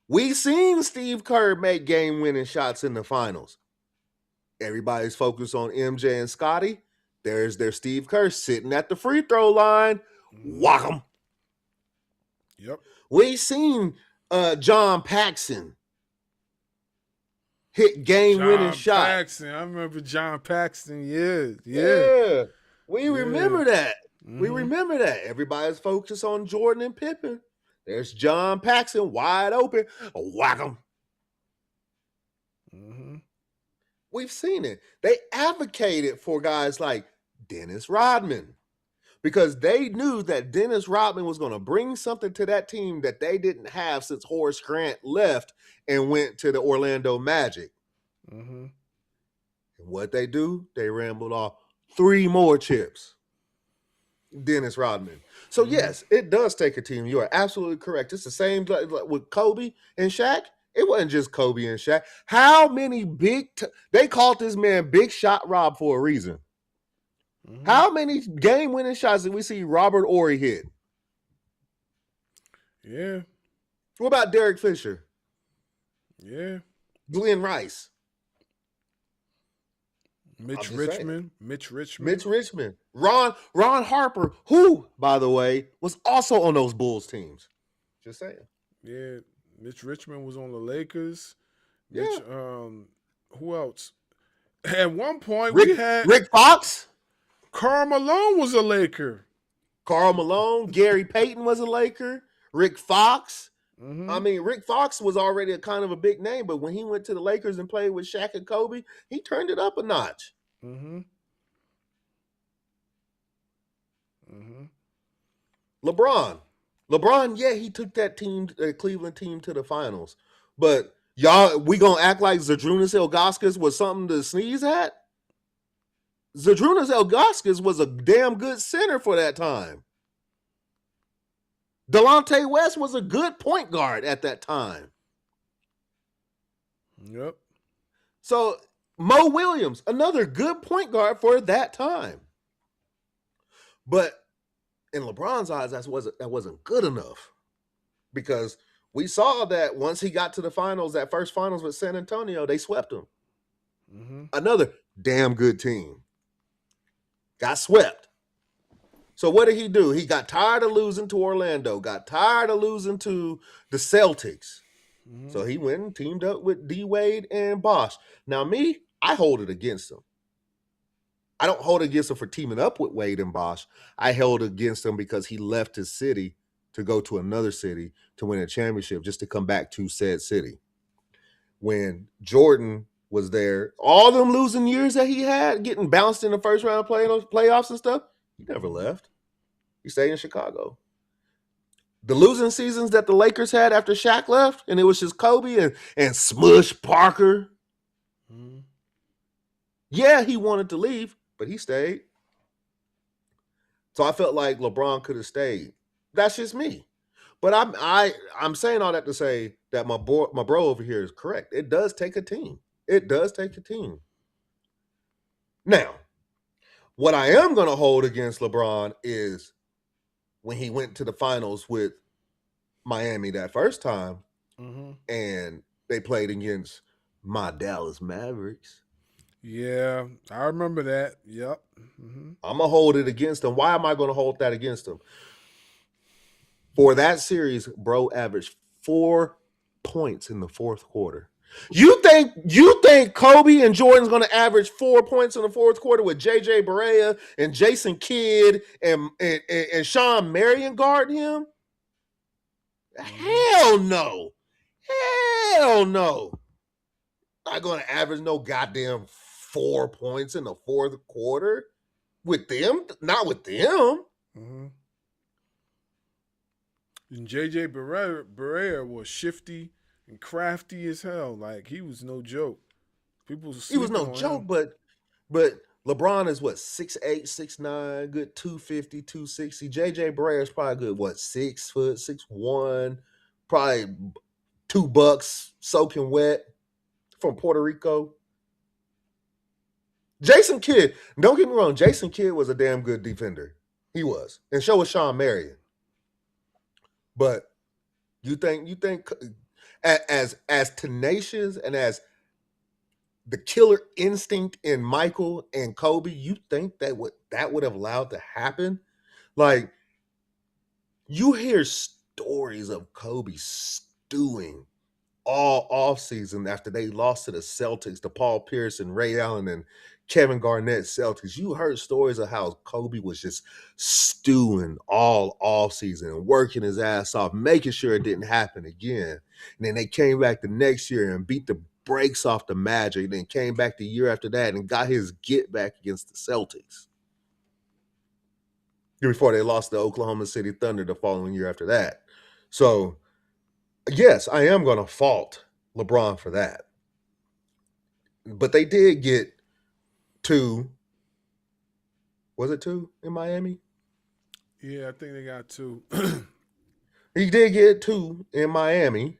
We seen Steve Kerr make game-winning shots in the finals. Everybody's focused on MJ and Scottie. There's their Steve Kerr sitting at the free throw line. Whack 'em. Yep. We seen John Paxson hit game-winning shots. Paxson. I remember John Paxson. Yeah. We remember that. We remember that. Everybody's focused on Jordan and Pippen. There's John Paxson wide open. Whack him. We've seen it. They advocated for guys like Dennis Rodman, because they knew that Dennis Rodman was going to bring something to that team that they didn't have since Horace Grant left and went to the Orlando Magic. And what they do, they rambled off 3 more chips. Dennis Rodman. So yes, it does take a team. You are absolutely correct. It's the same like with Kobe and Shaq. It wasn't just Kobe and Shaq. How many they called this man Big Shot Rob for a reason. How many game-winning shots did we see Robert Horry hit? Yeah. What about Derek Fisher? Yeah. Glenn Rice. Mitch Richmond. Ron Harper, who, by the way, was also on those Bulls teams. Just saying. Yeah. Mitch Richmond was on the Lakers. Yeah. Who else? At one point, we had Rick Fox. Karl Malone was a Laker. Karl Malone. Gary Payton was a Laker. Rick Fox. Mm-hmm. I mean, Rick Fox was already a kind of a big name, but when he went to the Lakers and played with Shaq and Kobe, he turned it up a notch. Mm-hmm. Mm-hmm. LeBron, yeah, he took that team, Cleveland team, to the finals. But y'all, we gonna act like Zydrunas Ilgauskas was something to sneeze at? Zydrunas Ilgauskas was a damn good center for that time. Delonte West was a good point guard at that time. Yep. So Mo Williams, another good point guard for that time. But in LeBron's eyes, that wasn't good enough, because we saw that once he got to the finals, that first finals with San Antonio, they swept him. Mm-hmm. Another damn good team. Got swept. So what did he do? He got tired of losing to Orlando, got tired of losing to the Celtics. Mm-hmm. So he went and teamed up with D Wade and Bosh. Now me, I hold it against him. I don't hold it against him for teaming up with Wade and Bosh. I held it against him because he left his city to go to another city to win a championship, just to come back to said city. When Jordan was there, all them losing years that he had, getting bounced in the first round of playoffs and stuff, he never left. He stayed in Chicago. The losing seasons that the Lakers had after Shaq left, and it was just Kobe and Smush Parker. Mm-hmm. Yeah, he wanted to leave, but he stayed. So I felt like LeBron could have stayed. That's just me. But I'm saying all that to say that my bro over here is correct. It does take a team. It does take a team. Now, what I am going to hold against LeBron is when he went to the finals with Miami that first time, mm-hmm. and they played against my Dallas Mavericks. Yeah, I remember that. Yep. Mm-hmm. I'm going to hold it against him. Why am I going to hold that against him? For that series, bro averaged 4 points in the fourth quarter. You think Kobe and Jordan's going to average 4 points in the fourth quarter with JJ Barea and Jason Kidd and Sean Marion guarding him? Hell no. Hell no. Not going to average no goddamn 4 points in the fourth quarter with them. Not with them. Mm-hmm. And JJ Barea was shifty and crafty as hell. Like, he was no joke. He was no joke, but LeBron is what, 6'8", 6'9", good 250, 260. JJ Barea is probably good, what, 6 foot, 6'1", probably $2 soaking wet from Puerto Rico. Jason Kidd, don't get me wrong, Jason Kidd was a damn good defender. He was. And so was Sean Marion. But you think as tenacious and as the killer instinct in Michael and Kobe, you think that would have allowed to happen? Like, you hear stories of Kobe stewing all offseason after they lost to the Celtics, to Paul Pierce and Ray Allen and Kevin Garnett Celtics. You heard stories of how Kobe was just stewing all offseason and working his ass off, making sure it didn't happen again. And then they came back the next year and beat the brakes off the Magic, then came back the year after that and got his get back against the Celtics before they lost to Oklahoma City Thunder the following year after that. So, yes, I am going to fault LeBron for that. But they did get 2. Was it 2 in Miami? Yeah, I think they got 2. He did get 2 in Miami.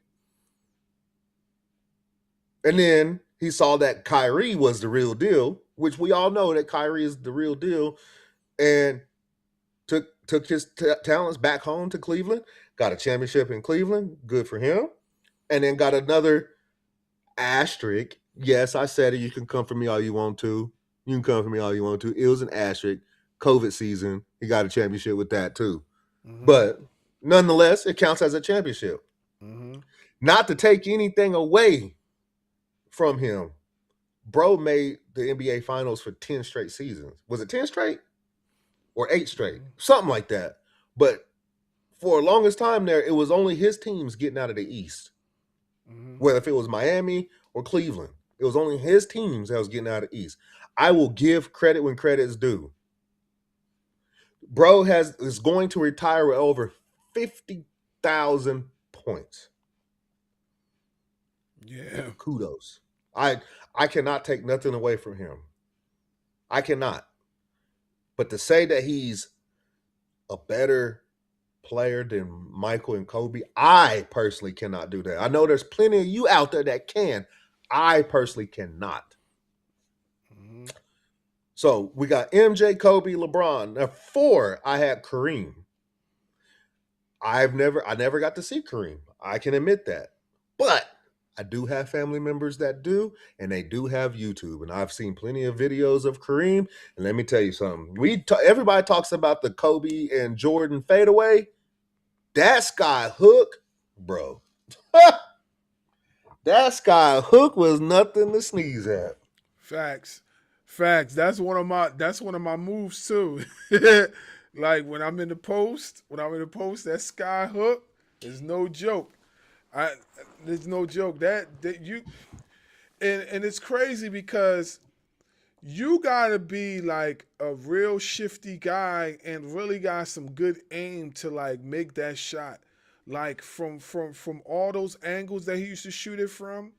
And then he saw that Kyrie was the real deal, which we all know that Kyrie is the real deal, and took his talents back home to Cleveland, got a championship in Cleveland, good for him, and then got another asterisk. Yes, I said it. You can come for me all you want to. You can come for me all you want to. It was an asterisk. COVID season, he got a championship with that too. Mm-hmm. But nonetheless, it counts as a championship. Mm-hmm. Not to take anything away from him, bro made the NBA Finals for 10 straight seasons. Was it 10 straight? Or 8 straight? Something like that. But for the longest time there, it was only his teams getting out of the East. Whether if it was Miami or Cleveland, it was only his teams that was getting out of the East. I will give credit when credit is due. Bro is going to retire with over 50,000 points. Yeah. Kudos. I cannot take nothing away from him. I cannot. But to say that he's a better player than Michael and Kobe, I personally cannot do that. I know there's plenty of you out there that can. I personally cannot. So we got MJ, Kobe, LeBron. Now 4, I had Kareem. I never got to see Kareem. I can admit that. But I do have family members that do, and they do have YouTube. And I've seen plenty of videos of Kareem. And let me tell you something. Everybody talks about the Kobe and Jordan fadeaway. That sky hook, bro. That sky hook was nothing to sneeze at. Facts. That's one of my moves too. Like when I'm in the post, that sky hook is no joke. There's no joke. That you and it's crazy because you gotta be like a real shifty guy and really got some good aim to like make that shot. Like from all those angles that he used to shoot it from,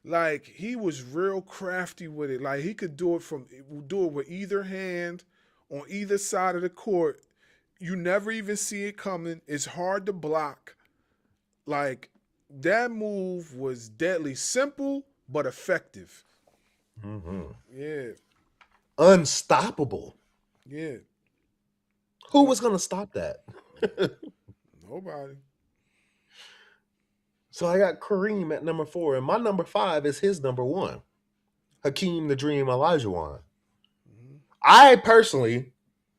like he was real crafty with it. Like he could do it with either hand on either side of the court. You never even see it coming. It's hard to block. Like that move was deadly simple but effective. Yeah. Unstoppable. Yeah. Who was going to stop that? Nobody. So I got Kareem at number 4, and my number 5 is his number 1. Hakeem the Dream Olajuwon. I personally,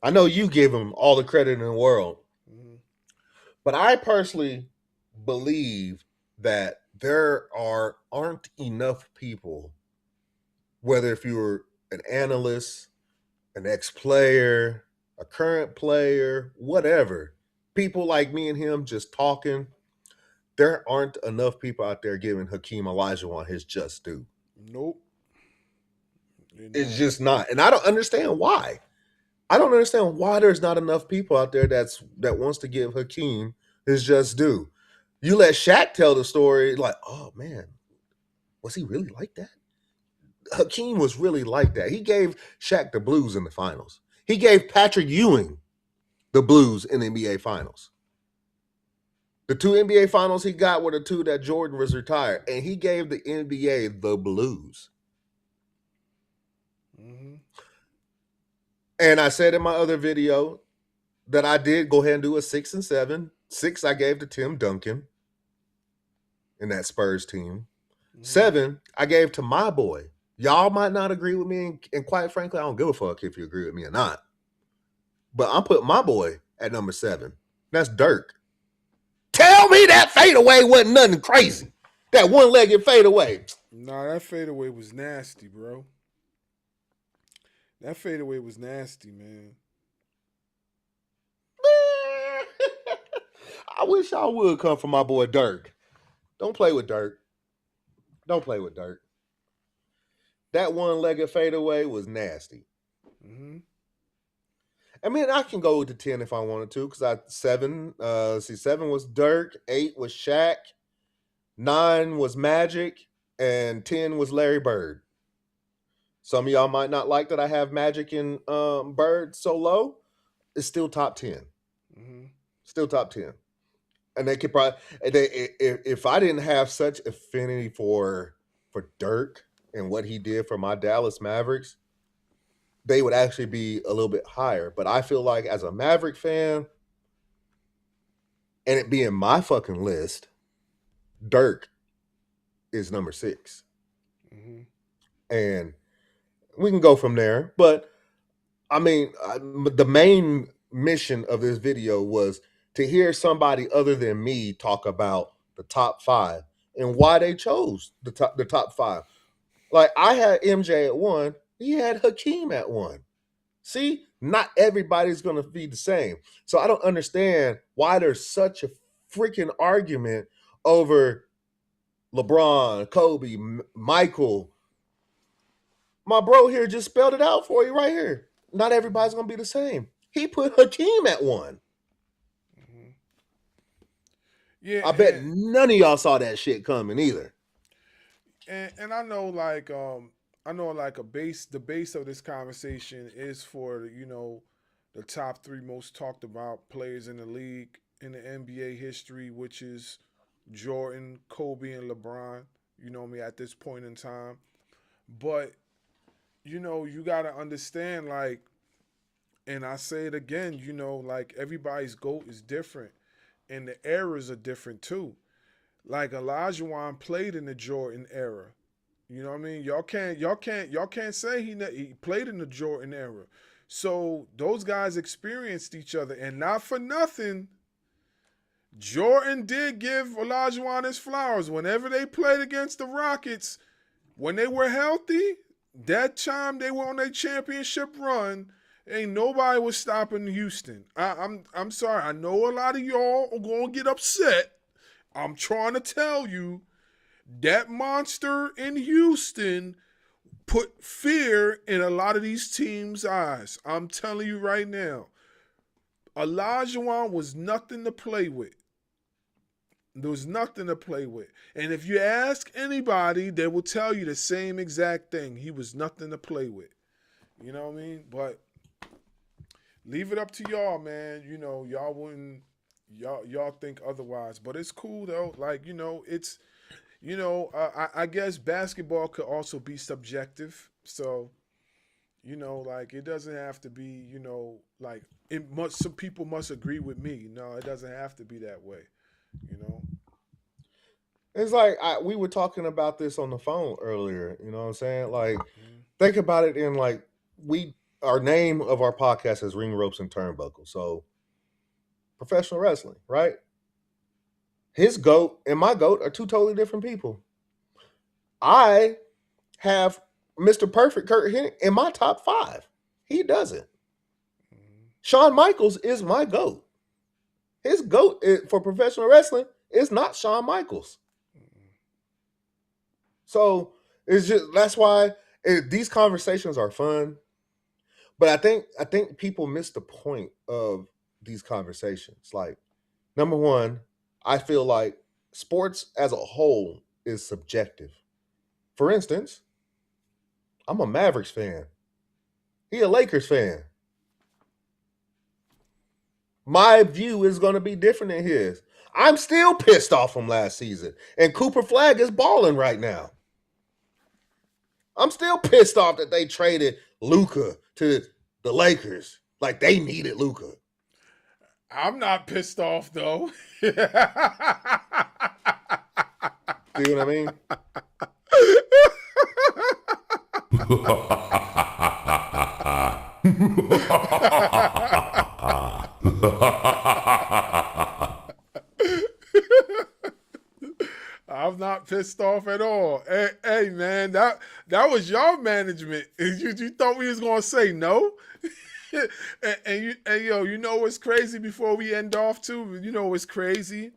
I know you give him all the credit in the world, but I personally believe that there aren't enough people, whether if you're an analyst, an ex-player, a current player, whatever, people like me and him just talking, there aren't enough people out there giving Hakeem Olajuwon his just due. Nope. It's just not. And I don't understand why. I don't understand why there's not enough people out there that wants to give Hakeem his just due. You let Shaq tell the story, like, oh man, was he really like that? Hakeem was really like that. He gave Shaq the blues in the finals. He gave Patrick Ewing the blues in the NBA finals. The 2 NBA finals he got were the 2 that Jordan was retired, and he gave the NBA the blues. And I said in my other video that I did go ahead and do a 6 and 7. 6 I gave to Tim Duncan in that Spurs team. 7 I gave to my boy. Y'all might not agree with me, and quite frankly, I don't give a fuck if you agree with me or not. But I'm putting my boy at number 7. That's Dirk. Tell me that fadeaway wasn't nothing crazy. That one-legged fadeaway. Nah, that fadeaway was nasty, bro. That fadeaway was nasty, man. I wish y'all would come for my boy Dirk. Don't play with Dirk. Don't play with Dirk. That one-legged fadeaway was nasty. I mean, I can go with the 10 if I wanted to, because 7 was Dirk, 8 was Shaq, 9 was Magic, and 10 was Larry Bird. Some of y'all might not like that I have Magic and Bird so low. It's still top 10. Still top 10. And they could probably, if I didn't have such affinity for Dirk and what he did for my Dallas Mavericks, they would actually be a little bit higher. But I feel like as a Maverick fan, and it being my fucking list, Dirk is number 6. And we can go from there. But, I mean, the main mission of this video was to hear somebody other than me talk about the top 5 and why they chose the top 5. Like, I had MJ at 1. He had Hakeem at 1. See, not everybody's going to be the same. So I don't understand why there's such a freaking argument over LeBron, Kobe, Michael. My bro here just spelled it out for you right here. Not everybody's going to be the same. He put Hakeem at 1. Yeah, I bet none of y'all saw that shit coming either. And I know like the base of this conversation is for, you know, the top 3 most talked about players in the league in the NBA history, which is Jordan, Kobe, and LeBron. You know me at this point in time. But, you know, you gotta understand, like, and I say it again, you know, like everybody's GOAT is different. And the eras are different too. Like Olajuwon played in the Jordan era. You know what I mean? Y'all can't say he played in the Jordan era. So those guys experienced each other, and not for nothing, Jordan did give Olajuwon his flowers. Whenever they played against the Rockets, when they were healthy, that time they were on their championship run. Ain't nobody was stopping Houston. I'm sorry. I know a lot of y'all are gonna get upset. I'm trying to tell you that monster in Houston put fear in a lot of these teams' eyes. I'm telling you right now. Olajuwon was nothing to play with. There was nothing to play with. And if you ask anybody, they will tell you the same exact thing. He was nothing to play with. You know what I mean? But leave it up to y'all, man. You know, y'all think otherwise. But it's cool though. Like, you know, it's, you know, I guess basketball could also be subjective. So, you know, like it doesn't have to be, you know, like some people must agree with me. No, it doesn't have to be that way. You know. It's like we were talking about this on the phone earlier. You know what I'm saying? Like, think about it in like our name of our podcast is Ring Ropes and Turnbuckle. So, professional wrestling, right? His GOAT and my GOAT are 2 totally different people. I have Mr. Perfect Kurt Hennig in my top 5. He doesn't. Shawn Michaels is my GOAT. His GOAT for professional wrestling is not Shawn Michaels. So it's just that's why these conversations are fun. But I think people miss the point of these conversations. Like, number one, I feel like sports as a whole is subjective. For instance, I'm a Mavericks fan. He a Lakers fan. My view is going to be different than his. I'm still pissed off from last season. And Cooper Flag is balling right now. I'm still pissed off that they traded Luka to the Lakers. Like they needed Luka. I'm not pissed off though. See what I mean? I'm not pissed off at all. Hey man, that was your management. You thought we was gonna say no? and you know what's crazy before we end off too? You know what's crazy?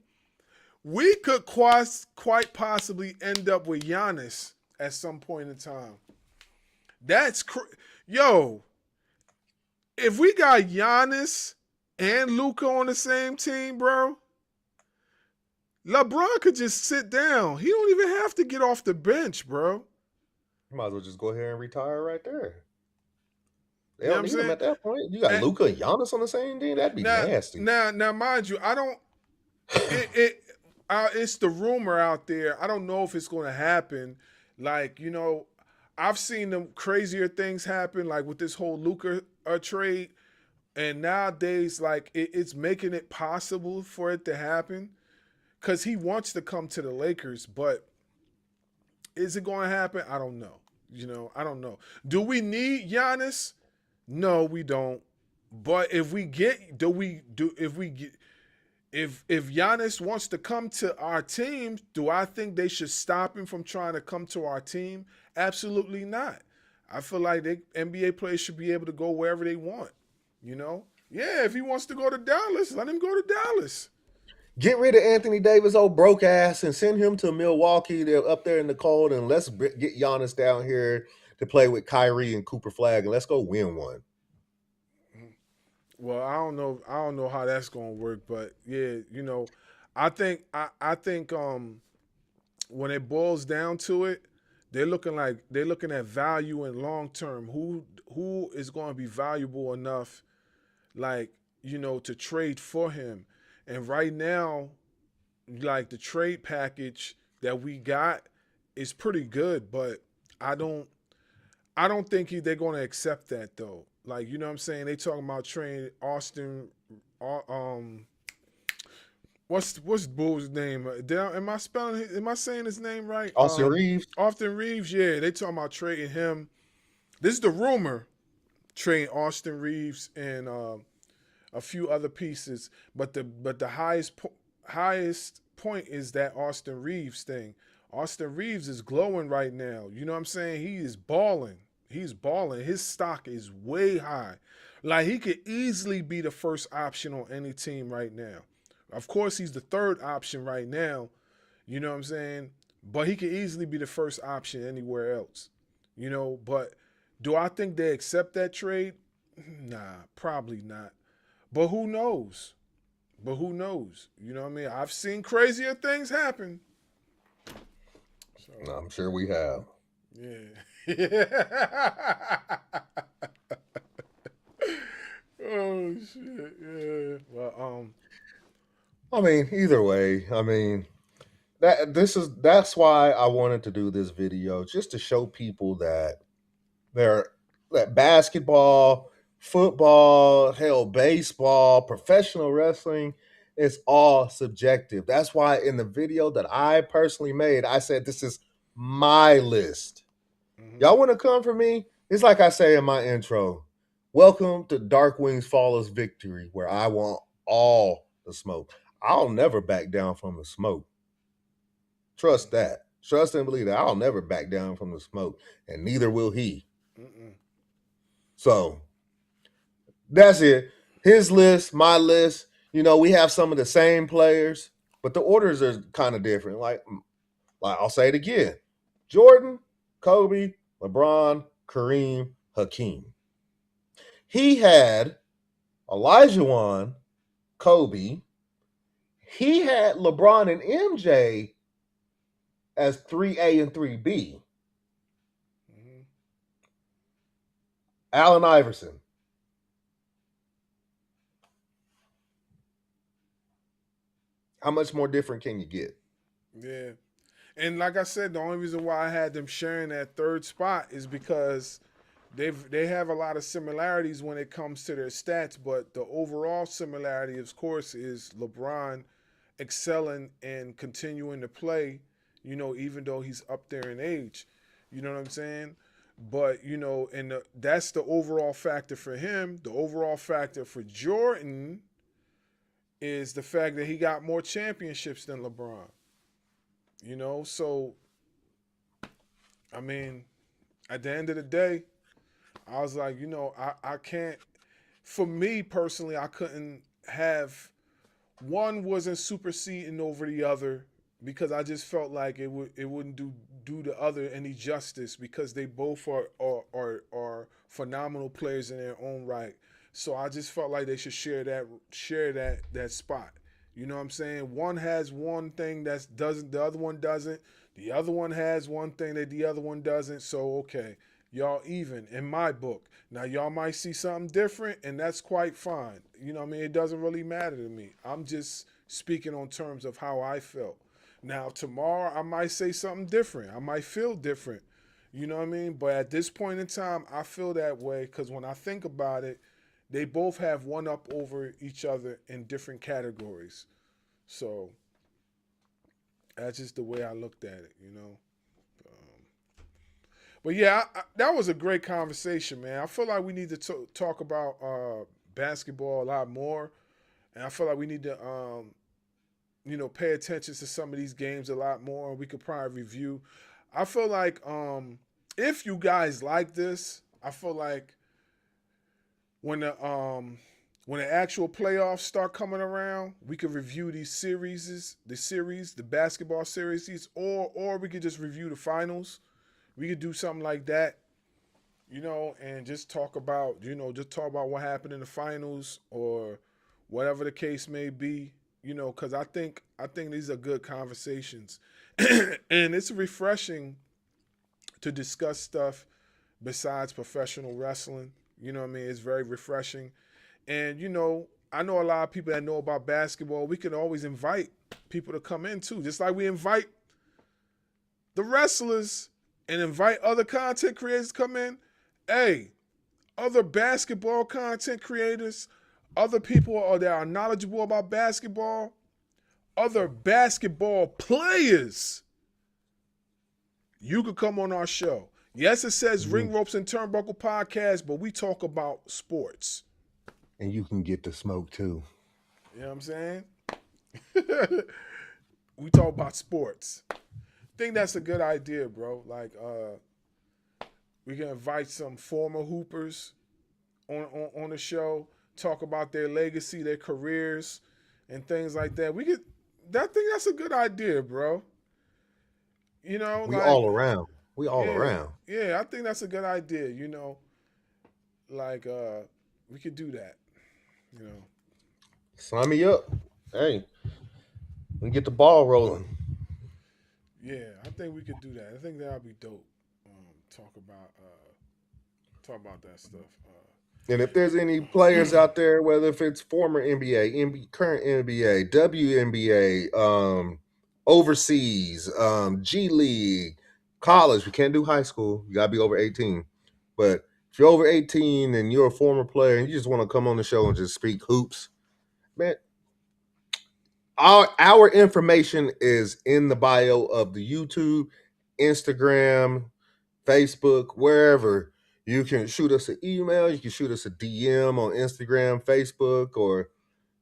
We could quite possibly end up with Giannis at some point in time. That's yo. If we got Giannis and Luka on the same team, bro, LeBron could just sit down. He don't even have to get off the bench, bro. You might as well just go ahead and retire right there. They You know don't need him at that point. You got Luka and Giannis on the same team. That'd be nasty. Now, mind you, I don't. It's the rumor out there. I don't know if it's going to happen. Like, you know, I've seen them crazier things happen, like with this whole Luka trade, and nowadays, like it's making it possible for it to happen because he wants to come to the Lakers, but is it going to happen? I don't know. You know, I don't know. Do we need Giannis? No, we don't. But if Giannis wants to come to our team, do I think they should stop him from trying to come to our team? Absolutely not. I feel like NBA players should be able to go wherever they want. Yeah, if he wants to go to Dallas, let him go to Dallas. Get rid of Anthony Davis, old broke ass, and send him to Milwaukee. They're up there in the cold, and let's get Giannis down here to play with Kyrie and Cooper Flag, and let's go win one. Well, I don't know how that's gonna work, but yeah, I think when it boils down to it, they're looking at value and long term. Who is going to be valuable enough, to trade for him? And right now, like the trade package that we got is pretty good, but I don't think they're going to accept that though. Like, you know what I'm saying? They talking about trading Austin. What's Bull's name? Am I saying his name right? Austin Reeves. Austin Reeves. Yeah, they talking about trading him. This is the rumor. Trading Austin Reeves and a few other pieces, but the highest point is that Austin Reeves thing. Austin Reeves is glowing right now. You know what I'm saying? He is balling. He's balling. His stock is way high. Like, he could easily be the first option on any team right now. Of course, he's the third option right now. You know what I'm saying? But he could easily be the first option anywhere else. But do I think they accept that trade? Nah, probably not. But who knows? You know what I mean? I've seen crazier things happen. So, I'm sure we have. Yeah. Oh shit. Yeah. Well, I mean, either way, that's why I wanted to do this video, just to show people that that basketball, football, hell, baseball, professional wrestling is all subjective. That's why in the video that I personally made, I said this is my list. Y'all want to come for me? It's like I say in my intro. Welcome to Darkwing's Flawless Victory, where I want all the smoke. I'll never back down from the smoke. Trust that. Trust and believe that. I'll never back down from the smoke, and neither will he. So that's it. His list, my list. We have some of the same players, but the orders are kind of different. Like I'll say it again: Jordan, Kobe, LeBron, Kareem, Hakeem. He had Olajuwon, Kobe. He had LeBron and MJ as 3A and 3B. Allen Iverson. How much more different can you get? Yeah. And like I said, the only reason why I had them sharing that third spot is because they have a lot of similarities when it comes to their stats, but the overall similarity, of course, is LeBron excelling and continuing to play, even though he's up there in age. You know what I'm saying? But, that's the overall factor for him. The overall factor for Jordan is the fact that he got more championships than LeBron. So, I mean, at the end of the day, I was like, I can't, for me personally, I couldn't have, one wasn't superseding over the other because I just felt like it wouldn't do the other any justice because they both are phenomenal players in their own right. So I just felt like they should share that spot. You know what I'm saying? One has one thing that doesn't, the other one doesn't. The other one has one thing that the other one doesn't. So okay, y'all even in my book. Now y'all might see something different, and that's quite fine. You know what I mean? It doesn't really matter to me. I'm just speaking on terms of how I felt. Now tomorrow I might say something different. I might feel different. You know what I mean? But at this point in time, I feel that way because when I think about it, they both have one up over each other in different categories. So that's just the way I looked at it, But yeah, that was a great conversation, man. I feel like we need to talk about basketball a lot more. And I feel like we need to, pay attention to some of these games a lot more. We could probably review. I feel like if you guys like this, I feel like when the actual playoffs start coming around, we could review these series, the basketball series, or we could just review the finals. We could do something like that, and just talk about what happened in the finals or whatever the case may be, because I think these are good conversations, and it's refreshing to discuss stuff besides professional wrestling. You know what I mean? It's very refreshing. And, I know a lot of people that know about basketball. We can always invite people to come in too, just like we invite the wrestlers and invite other content creators to come in. Hey, other basketball content creators, other people that are knowledgeable about basketball, other basketball players, you could come on our show. Yes, it says Ring Ropes and Turnbuckle Podcast, but we talk about sports. And you can get the smoke too. You know what I'm saying? We talk about sports. I think that's a good idea, bro. Like, we can invite some former hoopers on the show, talk about their legacy, their careers, and things like that. I think that's a good idea, bro. We all around. Yeah, I think that's a good idea, Like, we could do that, Sign me up. Hey, we can get the ball rolling. Yeah, I think we could do that. I think that'd be dope. Talk about that stuff. And if there's any players out there, whether if it's former NBA, current NBA, WNBA, overseas, G League, college, we can't do high school. You gotta be over 18. But if you're over 18 and you're a former player and you just want to come on the show and just speak hoops, man, our information is in the bio of the YouTube, Instagram, Facebook, wherever. You can shoot us an email. You can shoot us a DM on Instagram, Facebook, or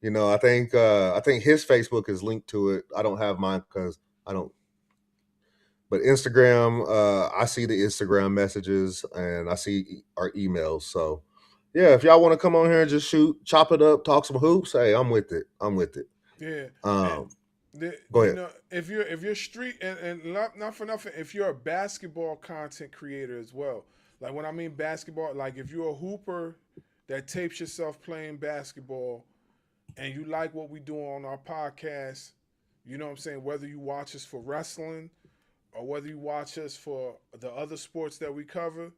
I think his Facebook is linked to it. I don't have mine because I don't. But Instagram, I see the Instagram messages and I see our emails. So yeah, if y'all want to come on here and just chop it up, talk some hoops, hey, I'm with it. Yeah. Go ahead. If you're street and not for nothing, if you're a basketball content creator as well, like when I mean basketball, like if you're a hooper that tapes yourself playing basketball and you like what we do on our podcast, you know what I'm saying? Whether you watch us for wrestling or whether you watch us for the other sports that we cover,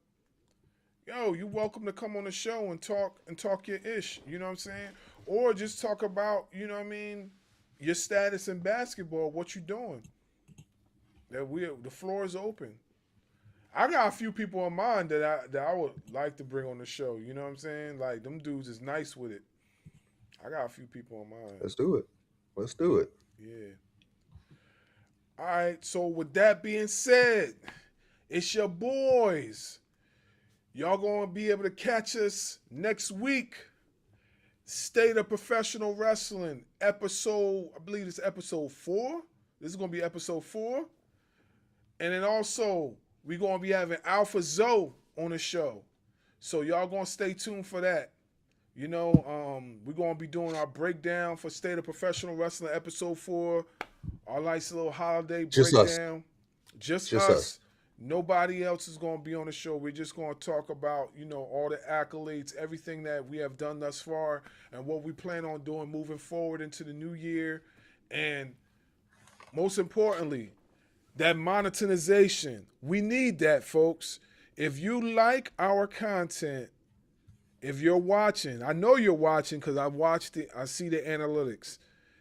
you're welcome to come on the show and talk your ish, you know what I'm saying? Or just talk about, your status in basketball, what you doing. The floor is open. I got a few people in mind that I would like to bring on the show, you know what I'm saying? Like, them dudes is nice with it. I got a few people in mind. Let's do it. Yeah. All right, so with that being said, it's your boys. Y'all gonna be able to catch us next week. State of Professional Wrestling, episode, I believe it's episode 4. This is gonna be episode 4. And then also, we're gonna be having Alpha Zoe on the show. So y'all gonna stay tuned for that. We're gonna be doing our breakdown for State of Professional Wrestling, episode 4. Our nice little holiday breakdown. Just us. Nobody else is going to be on the show. We're just going to talk about, all the accolades, everything that we have done thus far, and what we plan on doing moving forward into the new year. And most importantly, that monetization. We need that, folks. If you like our content, if you're watching, I know you're watching because I've watched it. I see the analytics.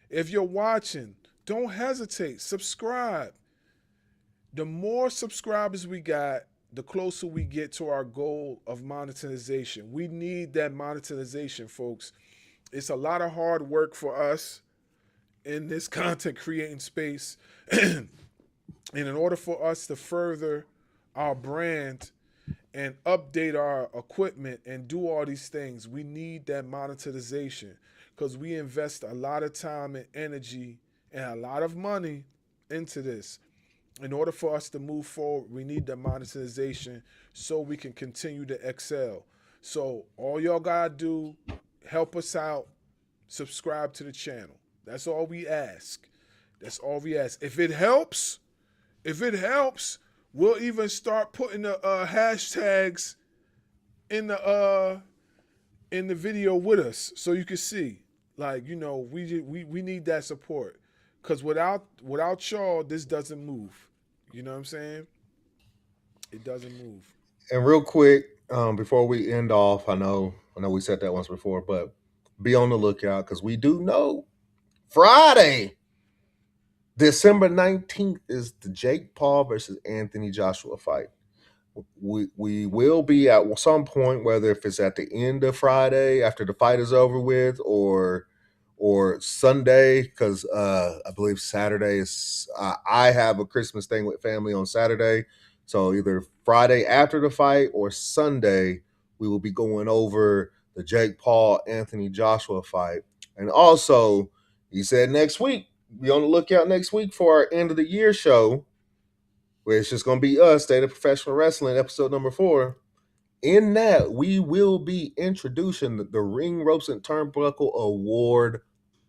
If you're watching, don't hesitate. Subscribe. The more subscribers we got, the closer we get to our goal of monetization. We need that monetization, folks. It's a lot of hard work for us in this content creating space. And in order for us to further our brand and update our equipment and do all these things, we need that monetization because we invest a lot of time and energy and a lot of money into this. in order for us to move forward, we need the monetization so we can continue to excel. So all y'all gotta do, help us out, subscribe to the channel. That's all we ask. That's all we ask. If it helps, we'll even start putting the hashtags in the video with us so you can see. Like, you know, we need that support. Because without y'all, this doesn't move. You know what I'm saying? It doesn't move. And real quick, before we end off, I know we said that once before, but be on the lookout because we do know Friday, December 19th is the Jake Paul versus Anthony Joshua fight. We will be at some point, whether if it's at the end of Friday after the fight is over with, or Sunday, because I believe Saturday is I have a Christmas thing with family on Saturday, so either Friday after the fight or Sunday we will be going over the Jake Paul Anthony Joshua fight. And also he said next week, be on the lookout next week for our end of the year show, where it's just going to be us, State of Professional Wrestling, episode number 4. In that, we will be introducing the Ring Ropes and Turnbuckle Award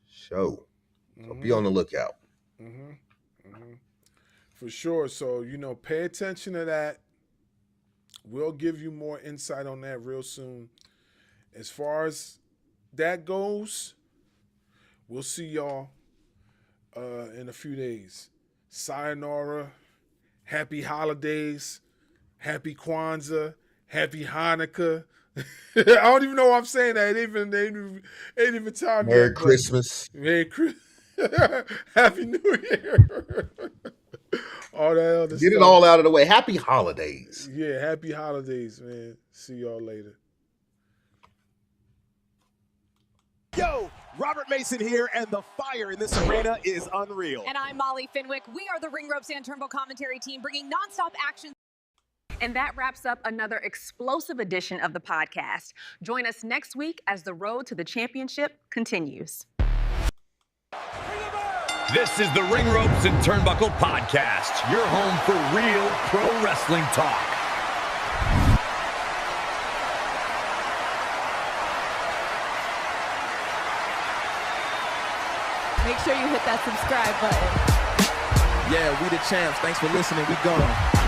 show. So be on the lookout. For sure. So, you know, pay attention to that. We'll give you more insight on that real soon. As far as that goes, we'll see y'all in a few days. Sayonara. Happy holidays. Happy Kwanzaa. Happy Hanukkah. I don't even know why I'm saying that. Ain't even time Merry yet, Christmas. Merry Christmas. Happy New Year. All that other stuff. Get it all out of the way. Happy holidays. Yeah, happy holidays, man. See y'all later. Yo, Robert Mason here, and the fire in this arena is unreal. And I'm Molly Finwick. We are the Ring Ropes and Turnbuckle commentary team, bringing nonstop action. And that wraps up another explosive edition of the podcast. Join us next week as the road to the championship continues. This is the Ring Ropes and Turnbuckle podcast, your home for real pro wrestling talk. Make sure you hit that subscribe button. Yeah, we the champs. Thanks for listening. We gone.